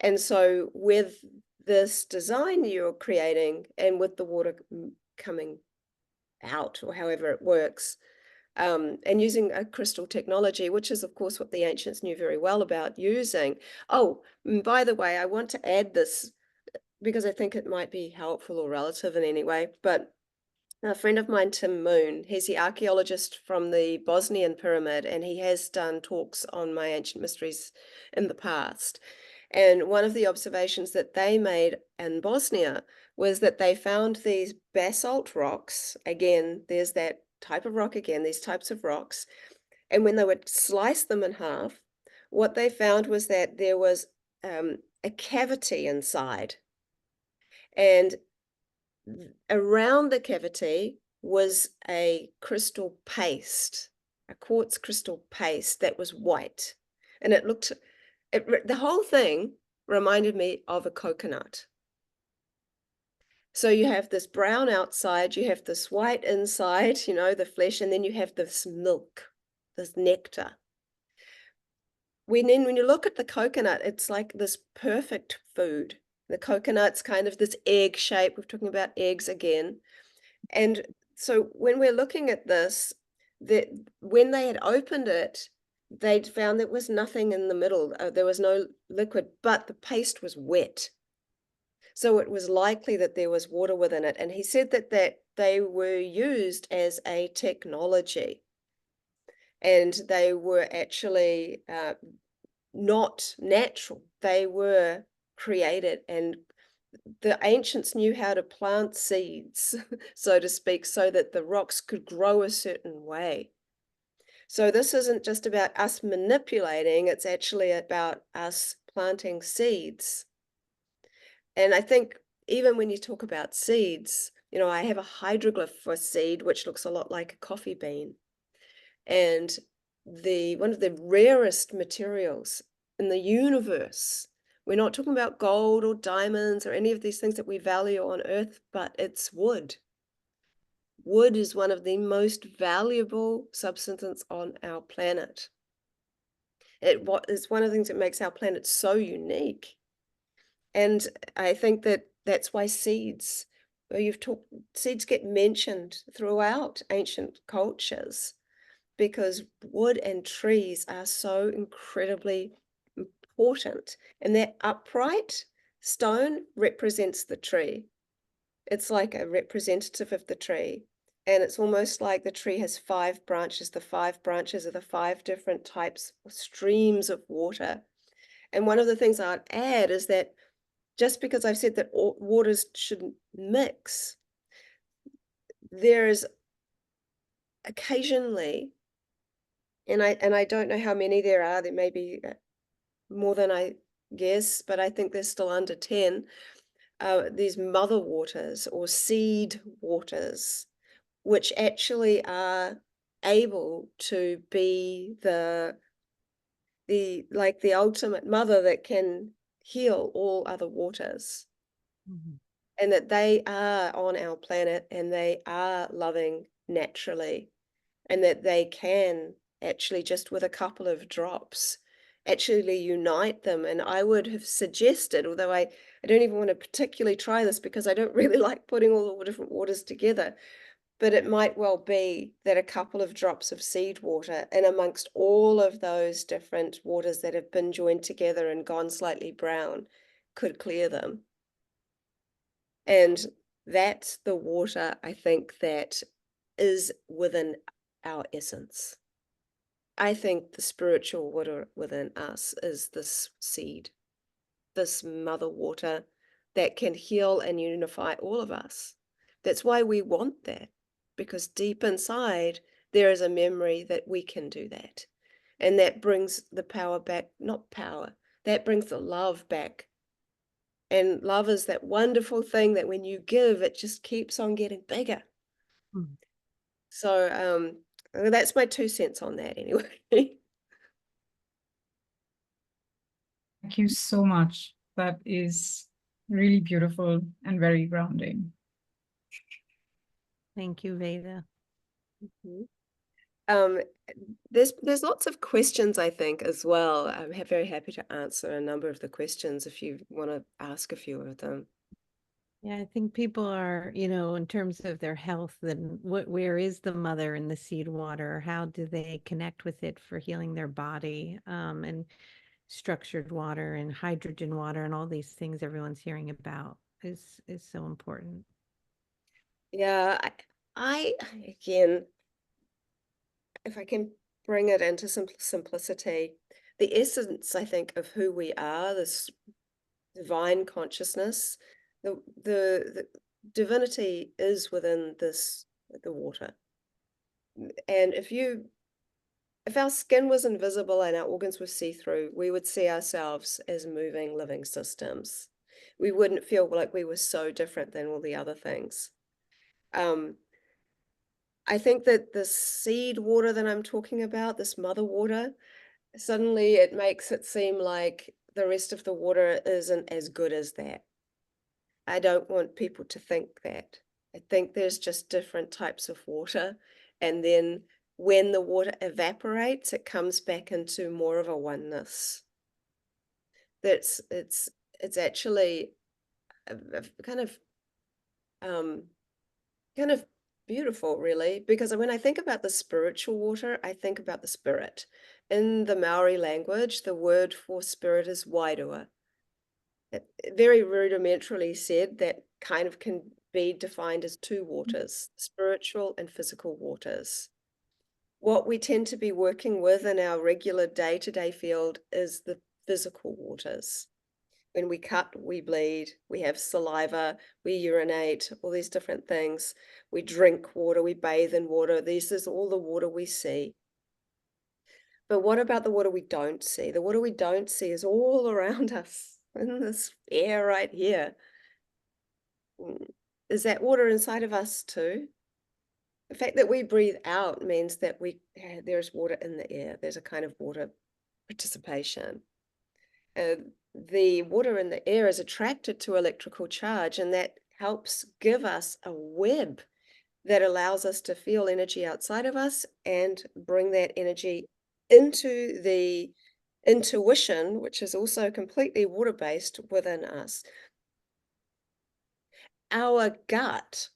And so with this design you're creating, and with the water coming out, or however it works, and using a crystal technology, which is, of course, what the ancients knew very well about using. Oh, by the way, I want to add this because I think it might be helpful or relative in any way, but a friend of mine, Tim Moon, he's the archaeologist from the Bosnian pyramid, and he has done talks on my ancient mysteries in the past. And one of the observations that they made in Bosnia was that they found these basalt rocks. Again, there's that type of rock again, these types of rocks. And when they would slice them in half, what they found was that there was a cavity inside. And around the cavity was a crystal paste, a quartz crystal paste that was white. And it looked, the whole thing reminded me of a coconut. So you have this brown outside, you have this white inside, you know, the flesh, and then you have this milk, this nectar. When you look at the coconut, it's like this perfect food. The coconut's kind of this egg shape. We're talking about eggs again. And so when we're looking at this, when they had opened it, they'd found there was nothing in the middle. There was no liquid, but the paste was wet. So it was likely that there was water within it. And he said that they were used as a technology. And they were actually not natural. They were created, and the ancients knew how to plant seeds, so to speak, so that the rocks could grow a certain way. So this isn't just about us manipulating, it's actually about us planting seeds. And I think even when you talk about seeds, you know, I have a hieroglyph for seed, which looks a lot like a coffee bean. And one of the rarest materials in the universe, we're not talking about gold or diamonds or any of these things that we value on earth, but it's wood. Wood is one of the most valuable substances on our planet. It's one of the things that makes our planet so unique. And I think that that's why seeds get mentioned throughout ancient cultures, because wood and trees are so incredibly important. And that upright stone represents the tree. It's like a representative of the tree. And it's almost like the tree has 5 branches. The 5 branches are the 5 different types of streams of water. And one of the things I'd add is that just because I've said that all waters shouldn't mix, there is occasionally, and I don't know how many there are, there may be more than I guess, but I think there's still under 10, these mother waters or seed waters, which actually are able to be the ultimate mother that can heal all other waters. Mm-hmm. And that they are on our planet and they are loving naturally, and that they can actually, just with a couple of drops, actually unite them. And I would have suggested, although I don't even want to particularly try this because I don't really like putting all the different waters together, but it might well be that a couple of drops of seed water in amongst all of those different waters that have been joined together and gone slightly brown could clear them. And that's the water, I think, that is within our essence. I think the spiritual water within us is this seed, this mother water that can heal and unify all of us. That's why we want that, because deep inside there is a memory that we can do that. And that brings the power back, not power, that brings the love back. And love is that wonderful thing that when you give, it just keeps on getting bigger. Mm. So that's my 2 cents on that anyway. Thank you so much. That is really beautiful and very grounding. Thank you, Veda. Mm-hmm. There's lots of questions, I think, as well. I'm very happy to answer a number of the questions if you want to ask a few of them. Yeah, I think people are, in terms of their health, then where is the mother in the seed water? How do they connect with it for healing their body? And structured water and hydrogen water and all these things everyone's hearing about is so important. Yeah, I again, if I can bring it into simplicity, the essence, I think, of who we are, this divine consciousness, the divinity is within the water. And if our skin was invisible and our organs were see-through, we would see ourselves as moving, living systems. We wouldn't feel like we were so different than all the other things. I think that the seed water that I'm talking about, this mother water, suddenly it makes it seem like the rest of the water isn't as good as that. I don't want people to think that. I think there's just different types of water. And then when the water evaporates, it comes back into more of a oneness. It's actually a kind of beautiful, really, because when I think about the spiritual water, I think about the spirit. In the Maori language, the word for spirit is wairua. Very rudimentarily said, that kind of can be defined as two waters, spiritual and physical waters. What we tend to be working with in our regular day-to-day field is the physical waters. When we cut, we bleed, we have saliva, we urinate, all these different things. We drink water, we bathe in water. This is all the water we see. But what about the water we don't see? The water we don't see is all around us in this air right here. Is that water inside of us too? The fact that we breathe out means that there's water in the air. There's a kind of water participation. The water in the air is attracted to electrical charge, and that helps give us a web that allows us to feel energy outside of us and bring that energy into the intuition, which is also completely water-based, within us. Our gut,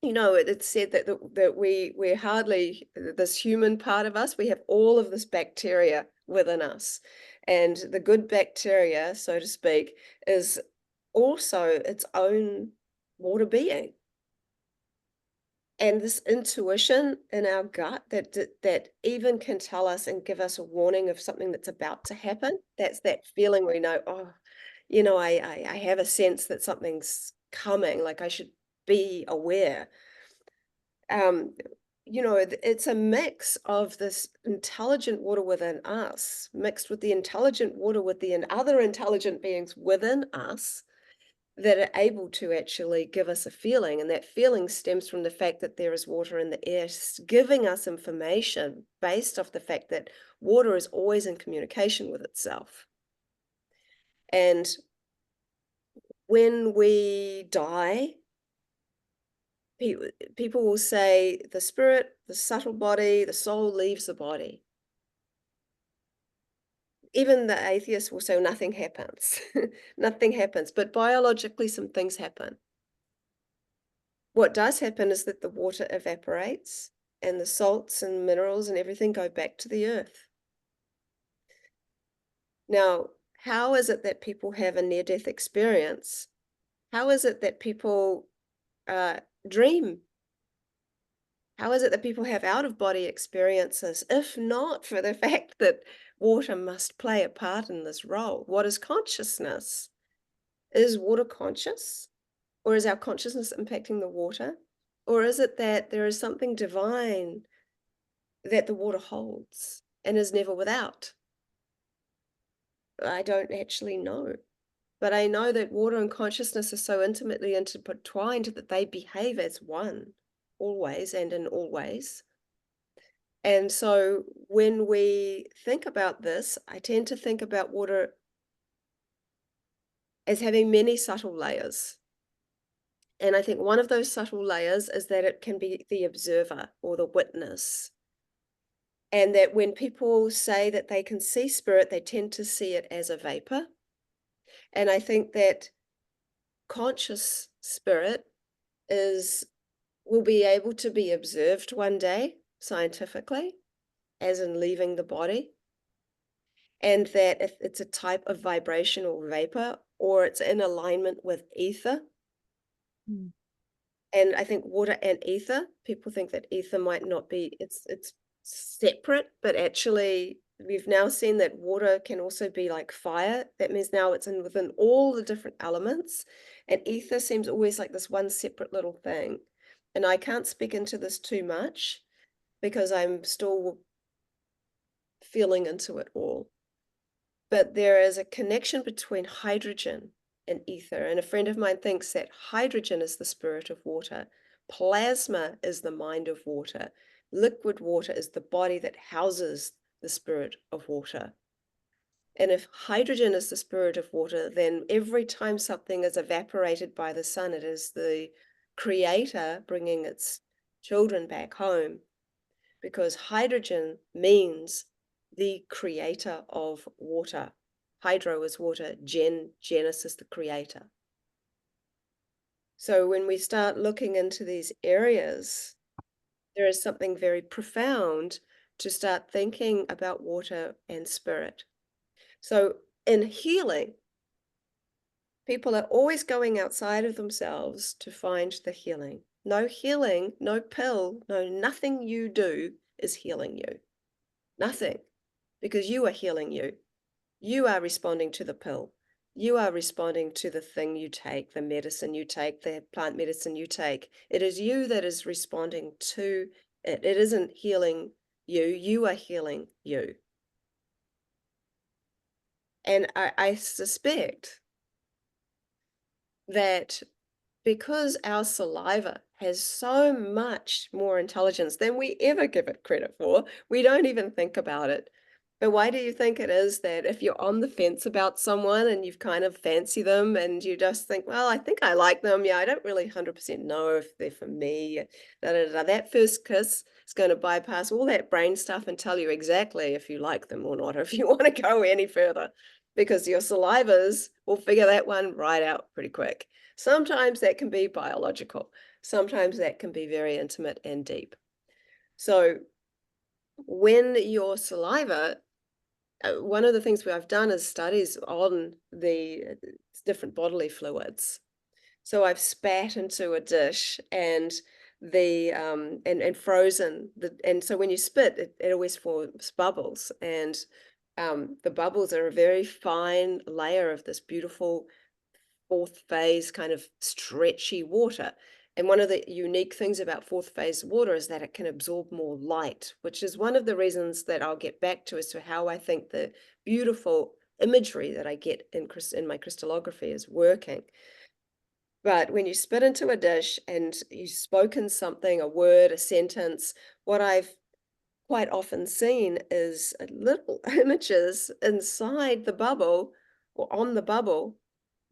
it's said that we're hardly this human part of us. We have all of this bacteria within us, and the good bacteria, so to speak, is also its own water being. And this intuition in our gut that even can tell us and give us a warning of something that's about to happen. That's that feeling we know, oh, I have a sense that something's coming, like I should be aware. It's a mix of this intelligent water within us, mixed with the intelligent water with the other intelligent beings within us, that are able to actually give us a feeling. And that feeling stems from the fact that there is water in the air, giving us information based off the fact that water is always in communication with itself. And when we die, people will say the spirit, the subtle body, the soul leaves the body. Even the atheists will say nothing happens. Nothing happens, but biologically some things happen. What does happen is that the water evaporates and the salts and minerals and everything go back to the earth. Now, how is it that people have a near-death experience? How is it that people dream? How is it that people have out-of-body experiences, if not for the fact that water must play a part in this role? What is consciousness? Is water conscious? Or is our consciousness impacting the water? Or is it that there is something divine that the water holds and is never without? I don't actually know. But I know that water and consciousness are so intimately intertwined that they behave as one, always and in all ways. And so when we think about this, I tend to think about water as having many subtle layers. And I think one of those subtle layers is that it can be the observer or the witness. And that when people say that they can see spirit, they tend to see it as a vapor. And I think that conscious spirit will be able to be observed one day scientifically, as in leaving the body, and that if it's a type of vibration or vapor, or it's in alignment with ether. And I think water and ether, people think that ether might not be, it's separate, but actually we've now seen that water can also be like fire. That means now it's within all the different elements, and ether seems always like this one separate little thing. And I can't speak into this too much because I'm still feeling into it all. But there is a connection between hydrogen and ether. And a friend of mine thinks that hydrogen is the spirit of water. Plasma is the mind of water. Liquid water is the body that houses the spirit of water. And if hydrogen is the spirit of water, then every time something is evaporated by the sun, it is the creator bringing its children back home, because hydrogen means the creator of water. Hydro is water, Genesis, the creator. So when we start looking into these areas, there is something very profound to start thinking about water and spirit. So in healing, people are always going outside of themselves to find the healing. No healing, no pill, no nothing you do is healing you. Nothing. Because you are healing you. You are responding to the pill. You are responding to the thing you take, the medicine you take, the plant medicine you take. It is you that is responding to it. It isn't healing you. You are healing you. And I suspect that because our saliva has so much more intelligence than we ever give it credit for, we don't even think about it. But why do you think it is that if you're on the fence about someone and you've kind of fancy them and you just think, well, I think I like them. Yeah, I don't really 100% know if they're for me. That first kiss is going to bypass all that brain stuff and tell you exactly if you like them or not, or if you want to go any further, because your salivas will figure that one right out pretty quick. Sometimes that can be biological. Sometimes that can be very intimate and deep. So when your saliva, one of the things I've done is studies on the different bodily fluids. So I've spat into a dish and and frozen and so when you spit, it always forms bubbles, and the bubbles are a very fine layer of this beautiful fourth phase kind of stretchy water. And one of the unique things about fourth phase water is that it can absorb more light, which is one of the reasons that I'll get back to as to how I think the beautiful imagery that I get in my crystallography is working. But when you spit into a dish and you've spoken something, a word, a sentence, what I've quite often seen is little images inside the bubble or on the bubble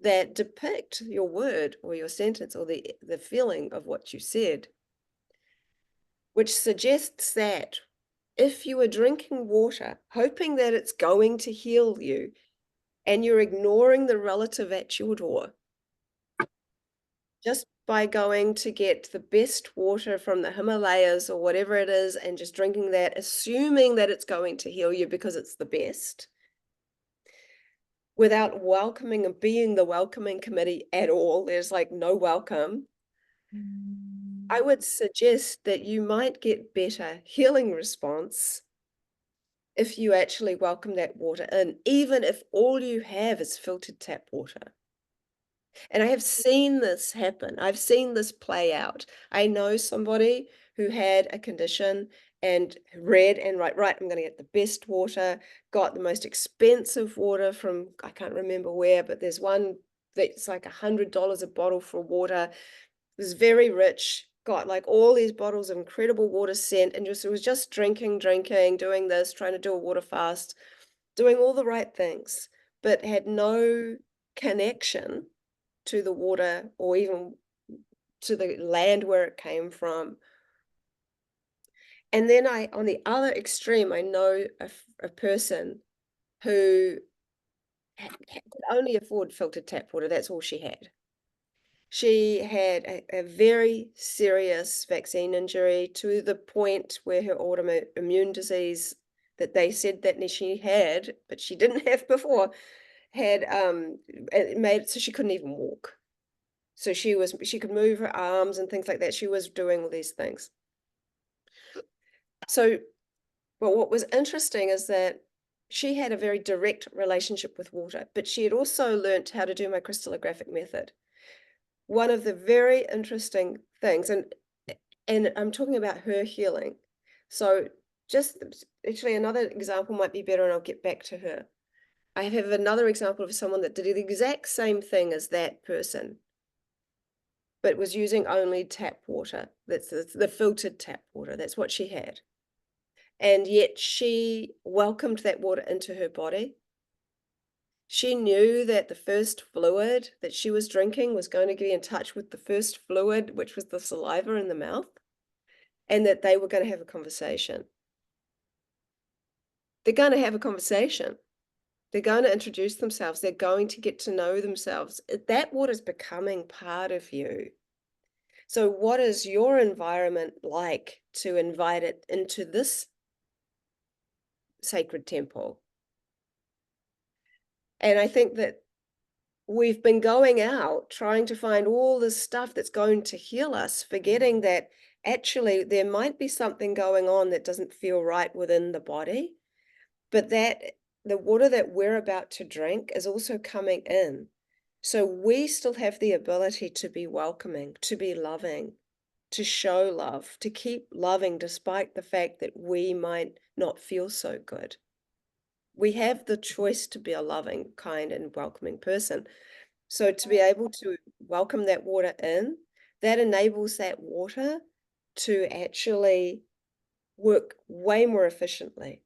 that depict your word or your sentence or the feeling of what you said, which suggests that if you are drinking water, hoping that it's going to heal you, and you're ignoring the relative at your door, just by going to get the best water from the Himalayas or whatever it is, and just drinking that, assuming that it's going to heal you because it's the best, without welcoming and being the welcoming committee at all, there's like no welcome, I would suggest that you might get better healing response if you actually welcome that water in, even if all you have is filtered tap water. And I have seen this happen. I've seen this play out. I know somebody who had a condition and read and right, I'm going to get the best water, got the most expensive water from, I can't remember where, but there's one that's like $100 a bottle for water. It was very rich, got like all these bottles of incredible water sent, and it was just drinking, doing this, trying to do a water fast, doing all the right things, but had no connection to the water or even to the land where it came from. And then on the other extreme, I know a person who could only afford filtered tap water. That's all she had. She had a very serious vaccine injury to the point where her autoimmune disease that they said that she had, but she didn't have before, had it made so she couldn't even walk. So she could move her arms and things like that. She was doing all these things. So, but what was interesting is that she had a very direct relationship with water, but she had also learnt how to do my crystallographic method. One of the very interesting things, and I'm talking about her healing. So just actually another example might be better, and I'll get back to her. I have another example of someone that did the exact same thing as that person, but was using only tap water. That's the filtered tap water. That's what she had. And yet she welcomed that water into her body. She knew that the first fluid that she was drinking was going to be in touch with the first fluid, which was the saliva in the mouth, and that they were going to have a conversation. They're going to have a conversation. They're going to introduce themselves. They're going to get to know themselves. That water is becoming part of you. So what is your environment like to invite it into this sacred temple? And I think that we've been going out trying to find all this stuff that's going to heal us, forgetting that actually there might be something going on that doesn't feel right within the body, but that the water that we're about to drink is also coming in. So we still have the ability to be welcoming, to be loving, to show love, to keep loving despite the fact that we might not feel so good. We have the choice to be a loving, kind, and welcoming person. So to be able to welcome that water in, that enables that water to actually work way more efficiently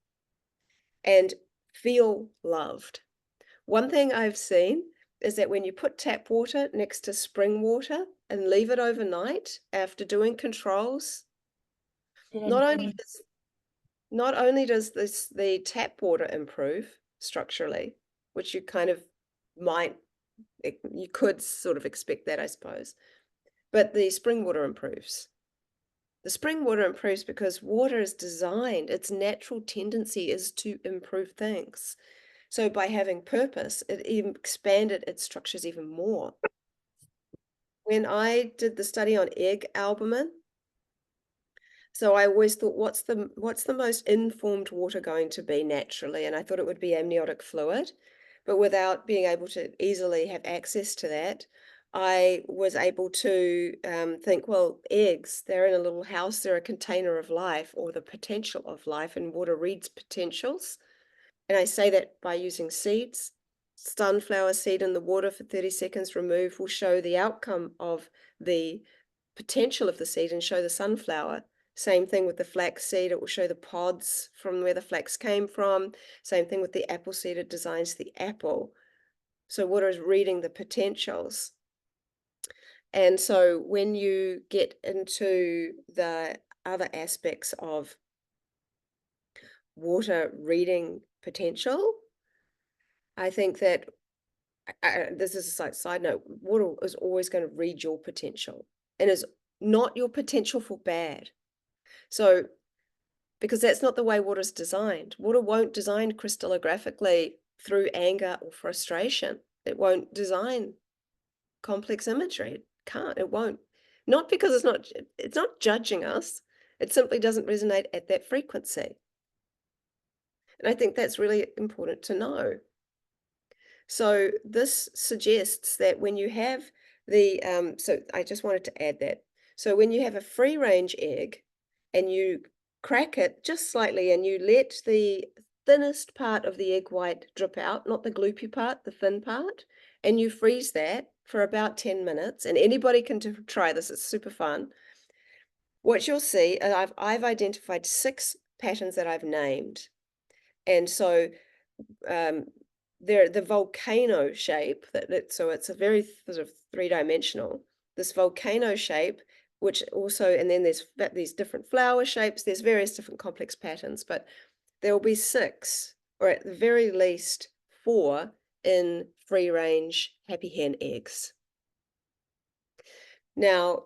and feel loved. One thing I've seen is that when you put tap water next to spring water and leave it overnight after doing controls, not only does the tap water improve structurally, which you kind of you could sort of expect that, I suppose, but the spring water improves. The spring water improves because water is designed, its natural tendency is to improve things. So by having purpose, it even expanded its structures even more. When I did the study on egg albumin, so I always thought, what's the most informed water going to be naturally? And I thought it would be amniotic fluid, but without being able to easily have access to that, I was able to think, well, eggs, they're in a little house, they're a container of life or the potential of life, and water reads potentials. And I say that by using seeds. Sunflower seed in the water for 30 seconds remove will show the outcome of the potential of the seed and show the sunflower. Same thing with the flax seed, it will show the pods from where the flax came from. Same thing with the apple seed, it designs the apple. So water is reading the potentials. And so when you get into the other aspects of water reading potential, I think that this is a side note, water is always going to read your potential and is not your potential for bad. So, because that's not the way water is designed. Water won't design crystallographically through anger or frustration. It won't design complex imagery. It can't, it won't. Not because it's not judging us. It simply doesn't resonate at that frequency. And I think that's really important to know. So this suggests that when you have the, so I just wanted to add that. So when you have a free range egg and you crack it just slightly and you let the thinnest part of the egg white drip out, not the gloopy part, the thin part, and you freeze that for about 10 minutes, and anybody can try this, it's super fun. What you'll see, I've identified 6 patterns that I've named. And so they're the volcano shape, so it's a very sort of 3-dimensional, this volcano shape, which also, and then there's these different flower shapes, there's various different complex patterns, but there will be 6, or at the very least 4 in free range happy hen eggs. Now,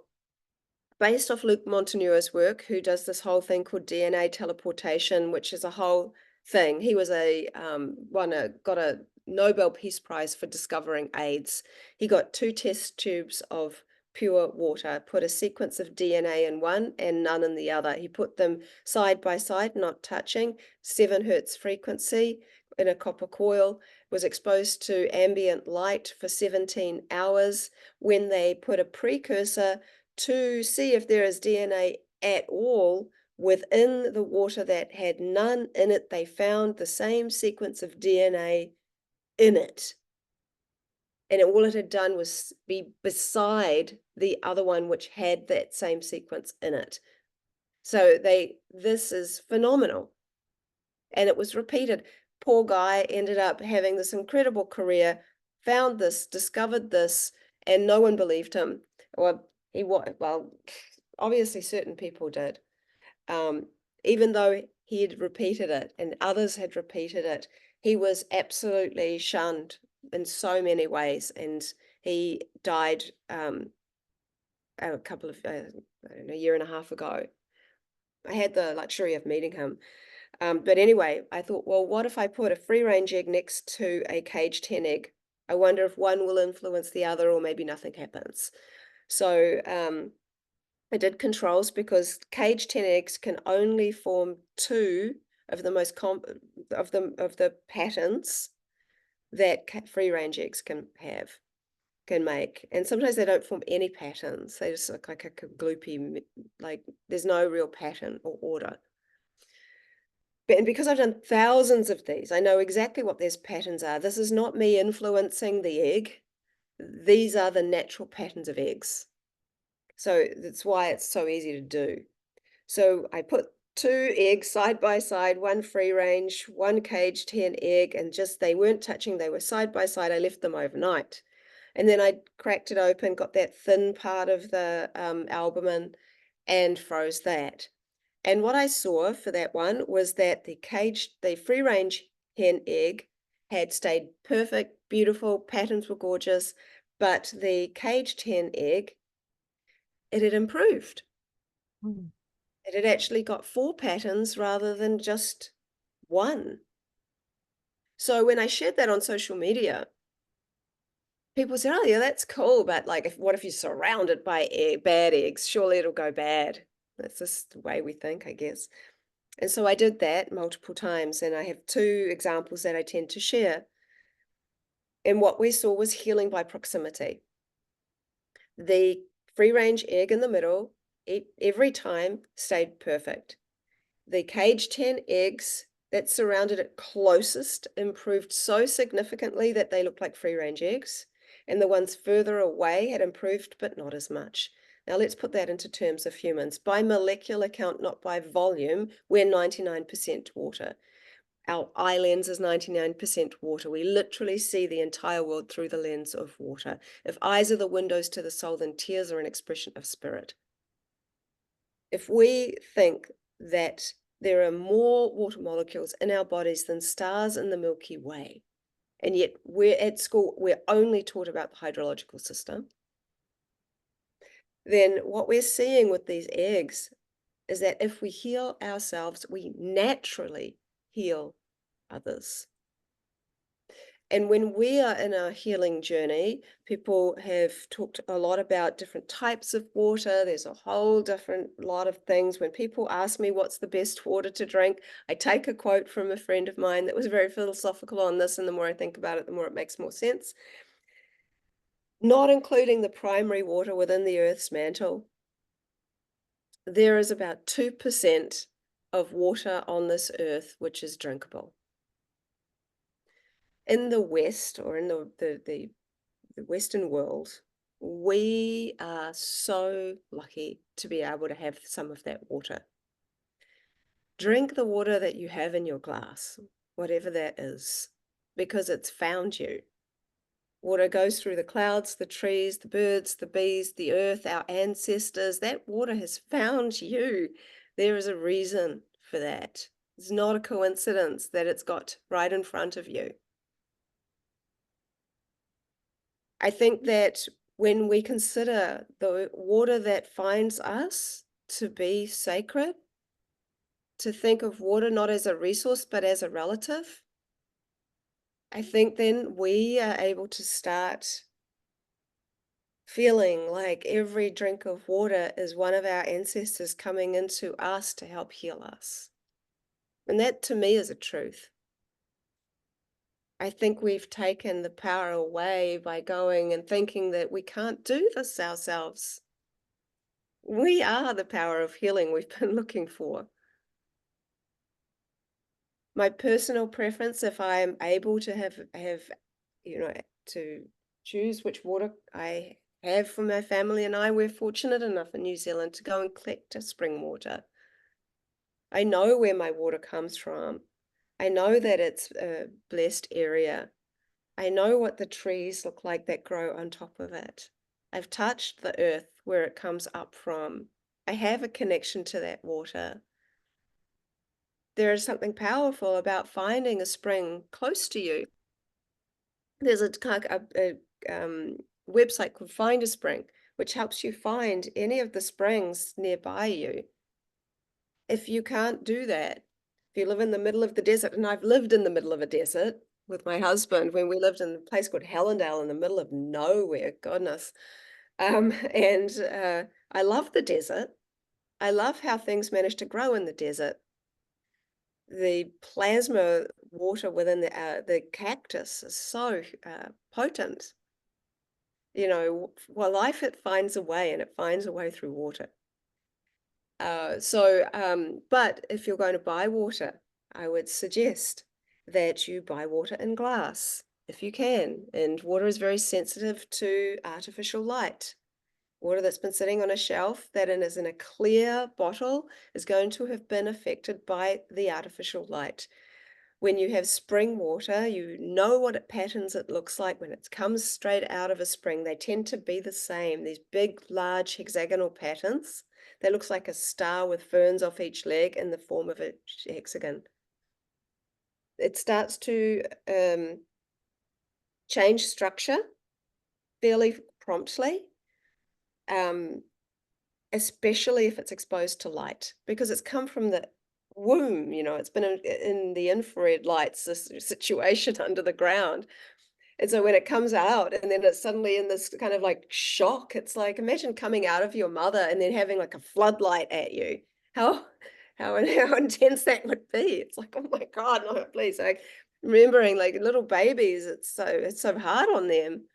based off Luc Montagneu's work, who does this whole thing called DNA teleportation, which is a whole thing. He was got a Nobel Peace Prize for discovering AIDS. He got 2 test tubes of pure water, put a sequence of DNA in one and none in the other. He put them side by side, not touching, 7 hertz frequency in a copper coil, was exposed to ambient light for 17 hours. When they put a precursor to see if there is DNA at all within the water that had none in it, they found the same sequence of DNA in it. And all it had done was be beside the other one which had that same sequence in it. So this is phenomenal. And it was repeated. Poor guy ended up having this incredible career, found this, discovered this, and no one believed him. Well, obviously certain people did. Even though he had repeated it and others had repeated it, he was absolutely shunned in so many ways, and he died a couple of, a year and a half ago. I had the luxury of meeting him. But anyway, I thought, well, what if I put a free-range egg next to a caged hen egg? I wonder if one will influence the other, or maybe nothing happens. So I did controls, because caged hen eggs can only form 2 of the most of the patterns that free-range eggs can make, and sometimes they don't form any patterns. They just look like a gloopy, like there's no real pattern or order. And because I've done thousands of these, I know exactly what these patterns are. This is not me influencing the egg. These are the natural patterns of eggs. So that's why it's so easy to do. So I put 2 eggs side by side, one free range, one caged hen egg, and just, they weren't touching, they were side by side. I left them overnight. And then I cracked it open, got that thin part of the albumin, and froze that. And what I saw for that one was that the free range hen egg had stayed perfect, beautiful, patterns were gorgeous, but the caged hen egg, it had improved. It had actually got 4 patterns rather than just 1. So when I shared that on social media, people said, oh yeah, that's cool, but like, what if you're surrounded by bad eggs? Surely it'll go bad. That's just the way we think, I guess. And so I did that multiple times, and I have 2 examples that I tend to share. And what we saw was healing by proximity. The free-range egg in the middle, every time, stayed perfect. The caged hen eggs that surrounded it closest improved so significantly that they looked like free-range eggs, and the ones further away had improved, but not as much. Now let's put that into terms of humans. By molecular count, not by volume, we're 99% water. Our eye lens is 99% water. We literally see the entire world through the lens of water. If eyes are the windows to the soul, then tears are an expression of spirit. If we think that there are more water molecules in our bodies than stars in the Milky Way, and yet we're at school, we're only taught about the hydrological system, then what we're seeing with these eggs is that if we heal ourselves, we naturally heal others. And when we are in our healing journey, people have talked a lot about different types of water. There's a whole different lot of things. When people ask me what's the best water to drink, I take a quote from a friend of mine that was very philosophical on this, and the more I think about it, the more it makes more sense. Not including the primary water within the Earth's mantle, there is about 2% of water on this earth which is drinkable. In the West, or in the Western world, we are so lucky to be able to have some of that water. Drink the water that you have in your glass, whatever that is, because it's found you. Water goes through the clouds, the trees, the birds, the bees, the earth, our ancestors. That water has found you. There is a reason for that. It's not a coincidence that it's got right in front of you. I think that when we consider the water that finds us to be sacred, to think of water not as a resource, but as a relative, I think then we are able to start feeling like every drink of water is one of our ancestors coming into us to help heal us. And that to me is a truth. I think we've taken the power away by going and thinking that we can't do this ourselves. We are the power of healing we've been looking for. My personal preference, if I am able to have to choose which water I have for my family and I, we're fortunate enough in New Zealand to go and collect spring water. I know where my water comes from. I know that it's a blessed area. I know what the trees look like that grow on top of it. I've touched the earth where it comes up from. I have a connection to that water. There is something powerful about finding a spring close to you. There's a website called Find a Spring, which helps you find any of the springs nearby you. If you can't do that, if you live in the middle of the desert, and I've lived in the middle of a desert with my husband when we lived in a place called Helendale in the middle of nowhere, goodness. I love the desert. I love how things manage to grow in the desert. The plasma water within the cactus is so potent. You know, well, life, it finds a way, and it finds a way through water. But if you're going to buy water, I would suggest that you buy water in glass if you can. And water is very sensitive to artificial light. Water that's been sitting on a shelf that is in a clear bottle is going to have been affected by the artificial light. When you have spring water, you know what patterns it looks like when it comes straight out of a spring. They tend to be the same, these big, large hexagonal patterns that looks like a star with ferns off each leg in the form of a hexagon. It starts to change structure fairly promptly, especially if it's exposed to light, because it's come from the womb, you know, it's been in the infrared lights, this situation under the ground. And so when it comes out and then it's suddenly in this kind of like shock, it's like, imagine coming out of your mother and then having like a floodlight at you. How intense that would be. It's like, oh my God, no, please. Like remembering like little babies, it's so hard on them.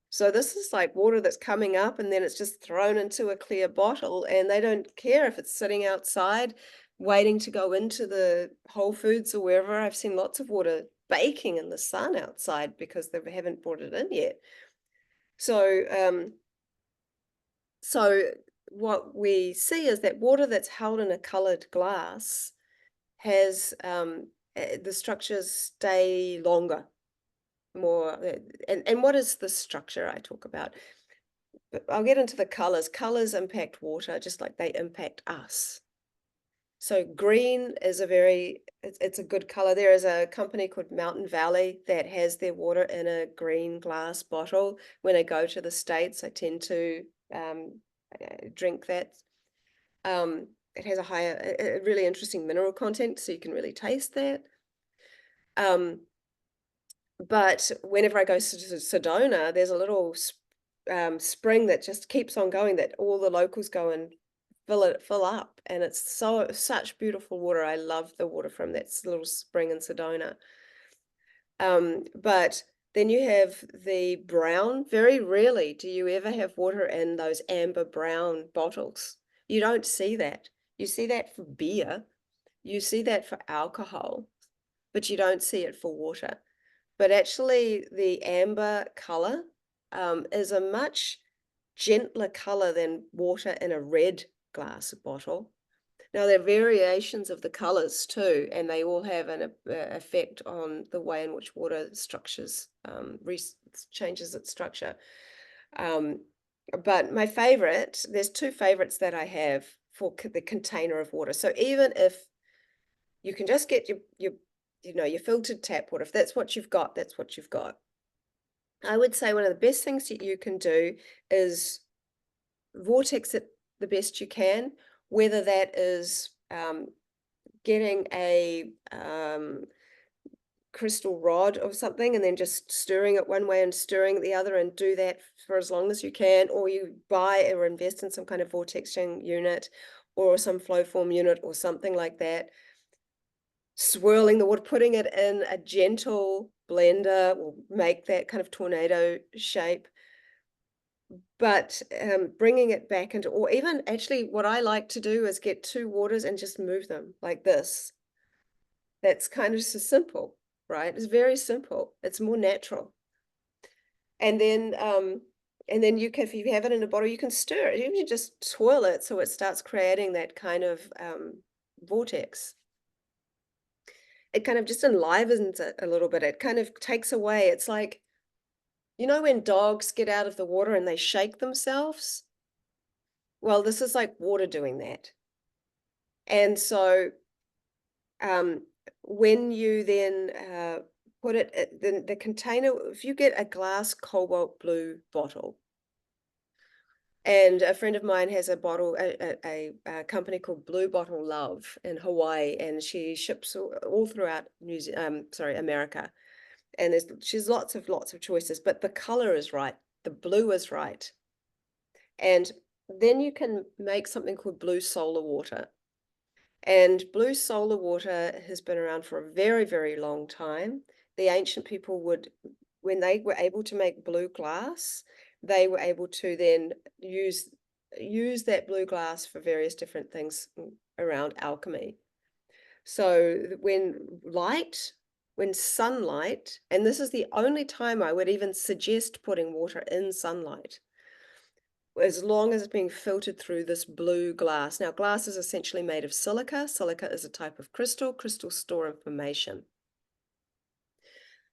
So this is like water that's coming up and then it's just thrown into a clear bottle, and they don't care if it's sitting outside waiting to go into the Whole Foods or wherever. I've seen lots of water baking in the sun outside because they haven't brought it in yet. So what we see is that water that's held in a colored glass has the structures stay longer, more. And what is the structure I talk about? But I'll get into the colors. Colors impact water just like they impact us. So green is it's a good color. There is a company called Mountain Valley that has their water in a green glass bottle. When I go to the States, I tend to drink that. It has a really interesting mineral content, so you can really taste that. But whenever I go to Sedona, there's a little spring that just keeps on going, that all the locals go and fill up, and it's such beautiful water. I love the water from that little spring in Sedona. But then you have the brown. Very rarely do you ever have water in those amber brown bottles. You don't see that. You see that for beer, you see that for alcohol, but you don't see it for water. But actually the amber color is a much gentler color than water in a red glass bottle. Now there are variations of the colors too, and they all have an effect on the way in which water structures, changes its structure. But my favorite, there's two favorites that I have for the container of water. So even if you can just get your filtered tap water, if that's what you've got, that's what you've got. I would say one of the best things that you can do is vortex it the best you can, whether that is getting a crystal rod or something and then just stirring it one way and stirring it the other, and do that for as long as you can, or you buy or invest in some kind of vortexing unit or some flow form unit or something like that. Swirling the water, putting it in a gentle blender will make that kind of tornado shape. But bringing it back into, or even actually what I like to do is get 2 waters and just move them like this. That's kind of so simple, right? It's very simple. It's more natural. And then you can, if you have it in a bottle, you can stir it. You can just swirl it so it starts creating that kind of vortex. It kind of just enlivens it a little bit. It kind of takes away. It's like, you know, when dogs get out of the water and they shake themselves? Well, this is like water doing that. And so when you then put it, the container, if you get a glass cobalt blue bottle, and a friend of mine has a bottle, a company called Blue Bottle Love in Hawaii, and she ships all throughout America. And she's lots of choices, but the color is right, the blue is right. And then you can make something called blue solar water. And blue solar water has been around for a very, very long time. The ancient people would, when they were able to make blue glass, they were able to then use that blue glass for various different things around alchemy. So when sunlight, and this is the only time I would even suggest putting water in sunlight, as long as it's being filtered through this blue glass. Now, glass is essentially made of silica. Silica is a type of crystal. Crystals store information.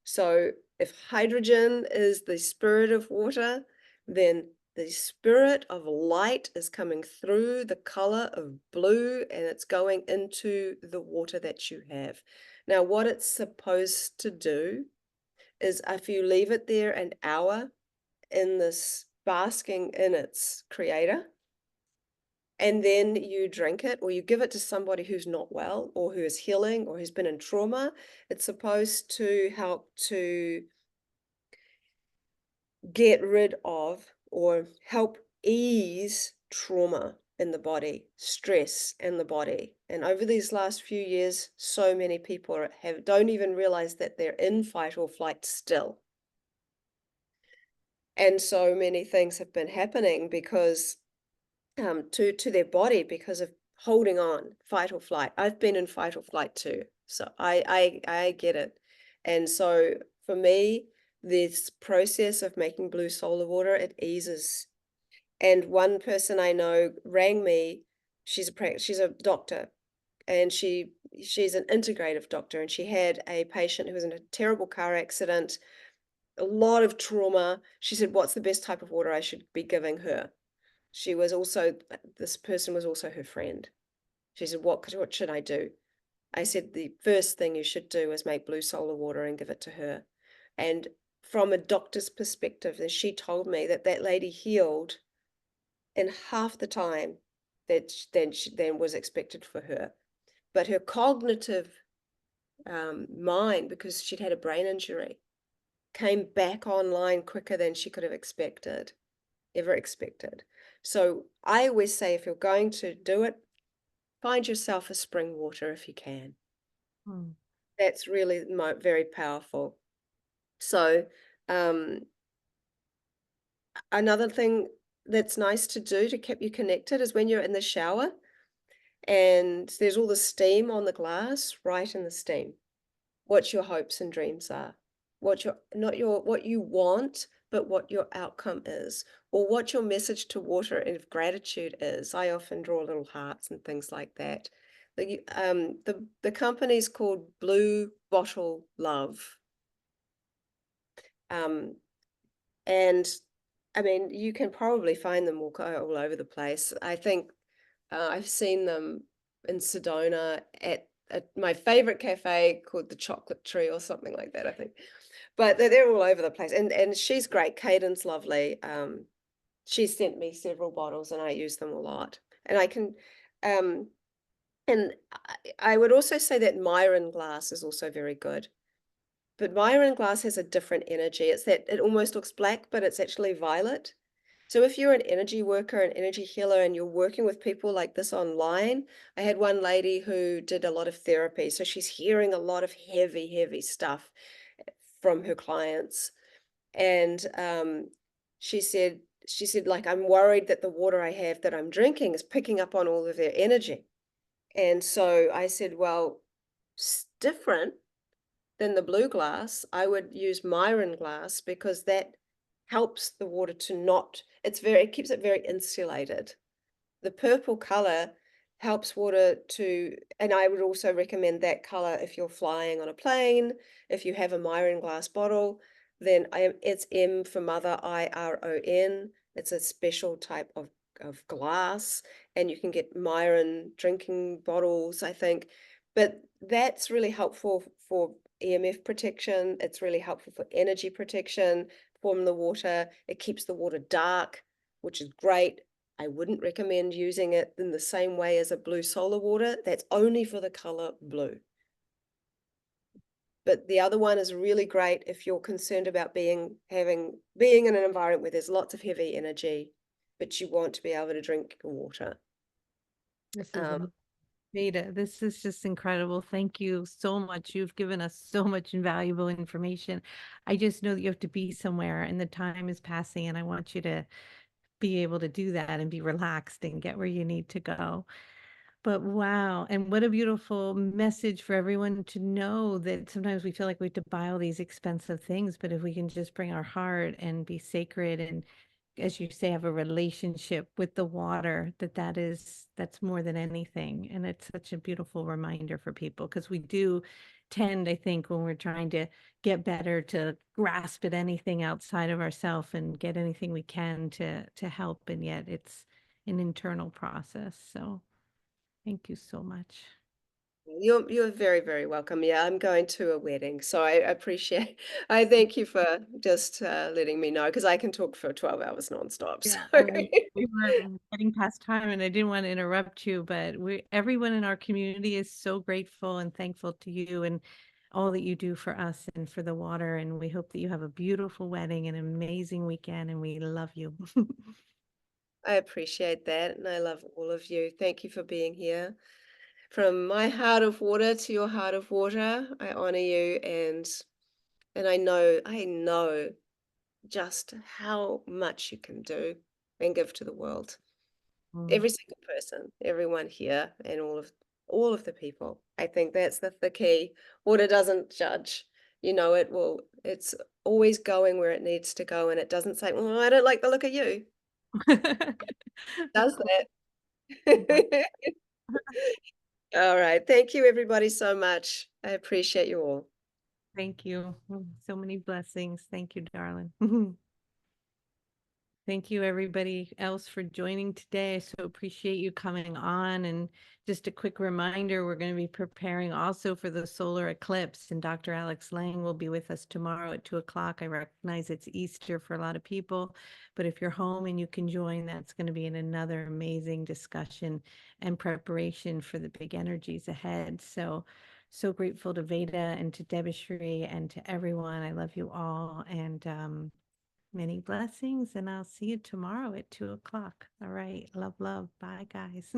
So if hydrogen is the spirit of water, then the spirit of light is coming through the color of blue, and it's going into the water that you have. Now, what it's supposed to do is, if you leave it there an hour in this, basking in its creator, and then you drink it or you give it to somebody who's not well or who is healing or who's been in trauma, it's supposed to help to get rid of or help ease trauma in the body, stress in the body. And over these last few years, so many people don't even realize that they're in fight or flight still. And so many things have been happening because to their body, because of holding on, fight or flight. I've been in fight or flight too, so I get it. And so for me, this process of making blue solar water, it eases. And one person I know rang me. She's a doctor, and she's an integrative doctor, and she had a patient who was in a terrible car accident, a lot of trauma. She said, what's the best type of water I should be giving her? This person was also her friend. She said, what should I do? I said, the first thing you should do is make blue solar water and give it to her. And from a doctor's perspective, she told me that lady healed in half the time that then was expected for her. But her cognitive mind, because she'd had a brain injury, came back online quicker than she could have ever expected. So I always say, if you're going to do it, find yourself a spring water if you can. That's really very powerful. So another thing that's nice to do to keep you connected is when you're in the shower and there's all the steam on the glass, write in the steam what your hopes and dreams are, what you want, but what your outcome is, or what your message to water of gratitude is. I often draw little hearts and things like that. The company's called Blue Bottle Love. And I mean, you can probably find them all over the place. I think I've seen them in Sedona at my favorite cafe called the Chocolate Tree or something like that, I think. But they're all over the place, and she's great. Caden's lovely. She sent me several bottles, and I use them a lot. And I can, and I would also say that Myron glass is also very good. But Myron glass has a different energy. It's that it almost looks black, but it's actually violet. So if you're an energy worker, an energy healer, and you're working with people like this online, I had one lady who did a lot of therapy. So she's hearing a lot of heavy, heavy stuff from her clients. And she said, like, I'm worried that the water I have that I'm drinking is picking up on all of their energy. And so I said, well, it's different than the blue glass. I would use Myron glass because that helps the water to not, it keeps it very insulated. The purple color helps water to, and I would also recommend that color if you're flying on a plane. If you have a Myron glass bottle, then it's M for mother, IRON. It's a special type of glass, and you can get Myron drinking bottles, I think. But that's really helpful for EMF protection. It's really helpful for energy protection from the water. It keeps the water dark, which is great. I wouldn't recommend using it in the same way as a blue solar water. That's only for the color blue. But the other one is really great if you're concerned about being in an environment where there's lots of heavy energy, but you want to be able to drink your water. This is Veda, this is just incredible. Thank you so much. You've given us so much invaluable information. I just know that you have to be somewhere and the time is passing, and I want you to be able to do that and be relaxed and get where you need to go. But wow, and what a beautiful message for everyone to know that sometimes we feel like we have to buy all these expensive things, but if we can just bring our heart and be sacred and, as you say, have a relationship with the water, that's more than anything. And it's such a beautiful reminder for people, because we do tend, I think, when we're trying to get better, to grasp at anything outside of ourselves and get anything we can to help, and yet it's an internal process. So thank you so much. You're very, very welcome. Yeah, I'm going to a wedding, so I thank you for just letting me know, because I can talk for 12 hours nonstop. Yeah, So. we were getting past time and I didn't want to interrupt you, but everyone in our community is so grateful and thankful to you and all that you do for us and for the water. And we hope that you have a beautiful wedding and an amazing weekend, and we love you. I appreciate that, and I love all of you. Thank you for being here. From my heart of water to your heart of water, I honor you, and I know just how much you can do and give to the world. Every single person, everyone here, and all of the people. I think that's the key. Water doesn't judge. It's always going where it needs to go, and it doesn't say, well, I don't like the look of you. It does that. All right. Thank you, everybody, so much. I appreciate you all. Thank you. So many blessings. Thank you, darling. Thank you, everybody else, for joining today. I so appreciate you coming on. And just a quick reminder, we're going to be preparing also for the solar eclipse, and Dr. Alex Lang will be with us tomorrow at 2:00. I recognize it's Easter for a lot of people, but if you're home and you can join, that's going to be another amazing discussion and preparation for the big energies ahead. So grateful to Veda and to Debashri and to everyone. I love you all, and many blessings, and I'll see you tomorrow at 2:00. All right. Love, love. Bye, guys.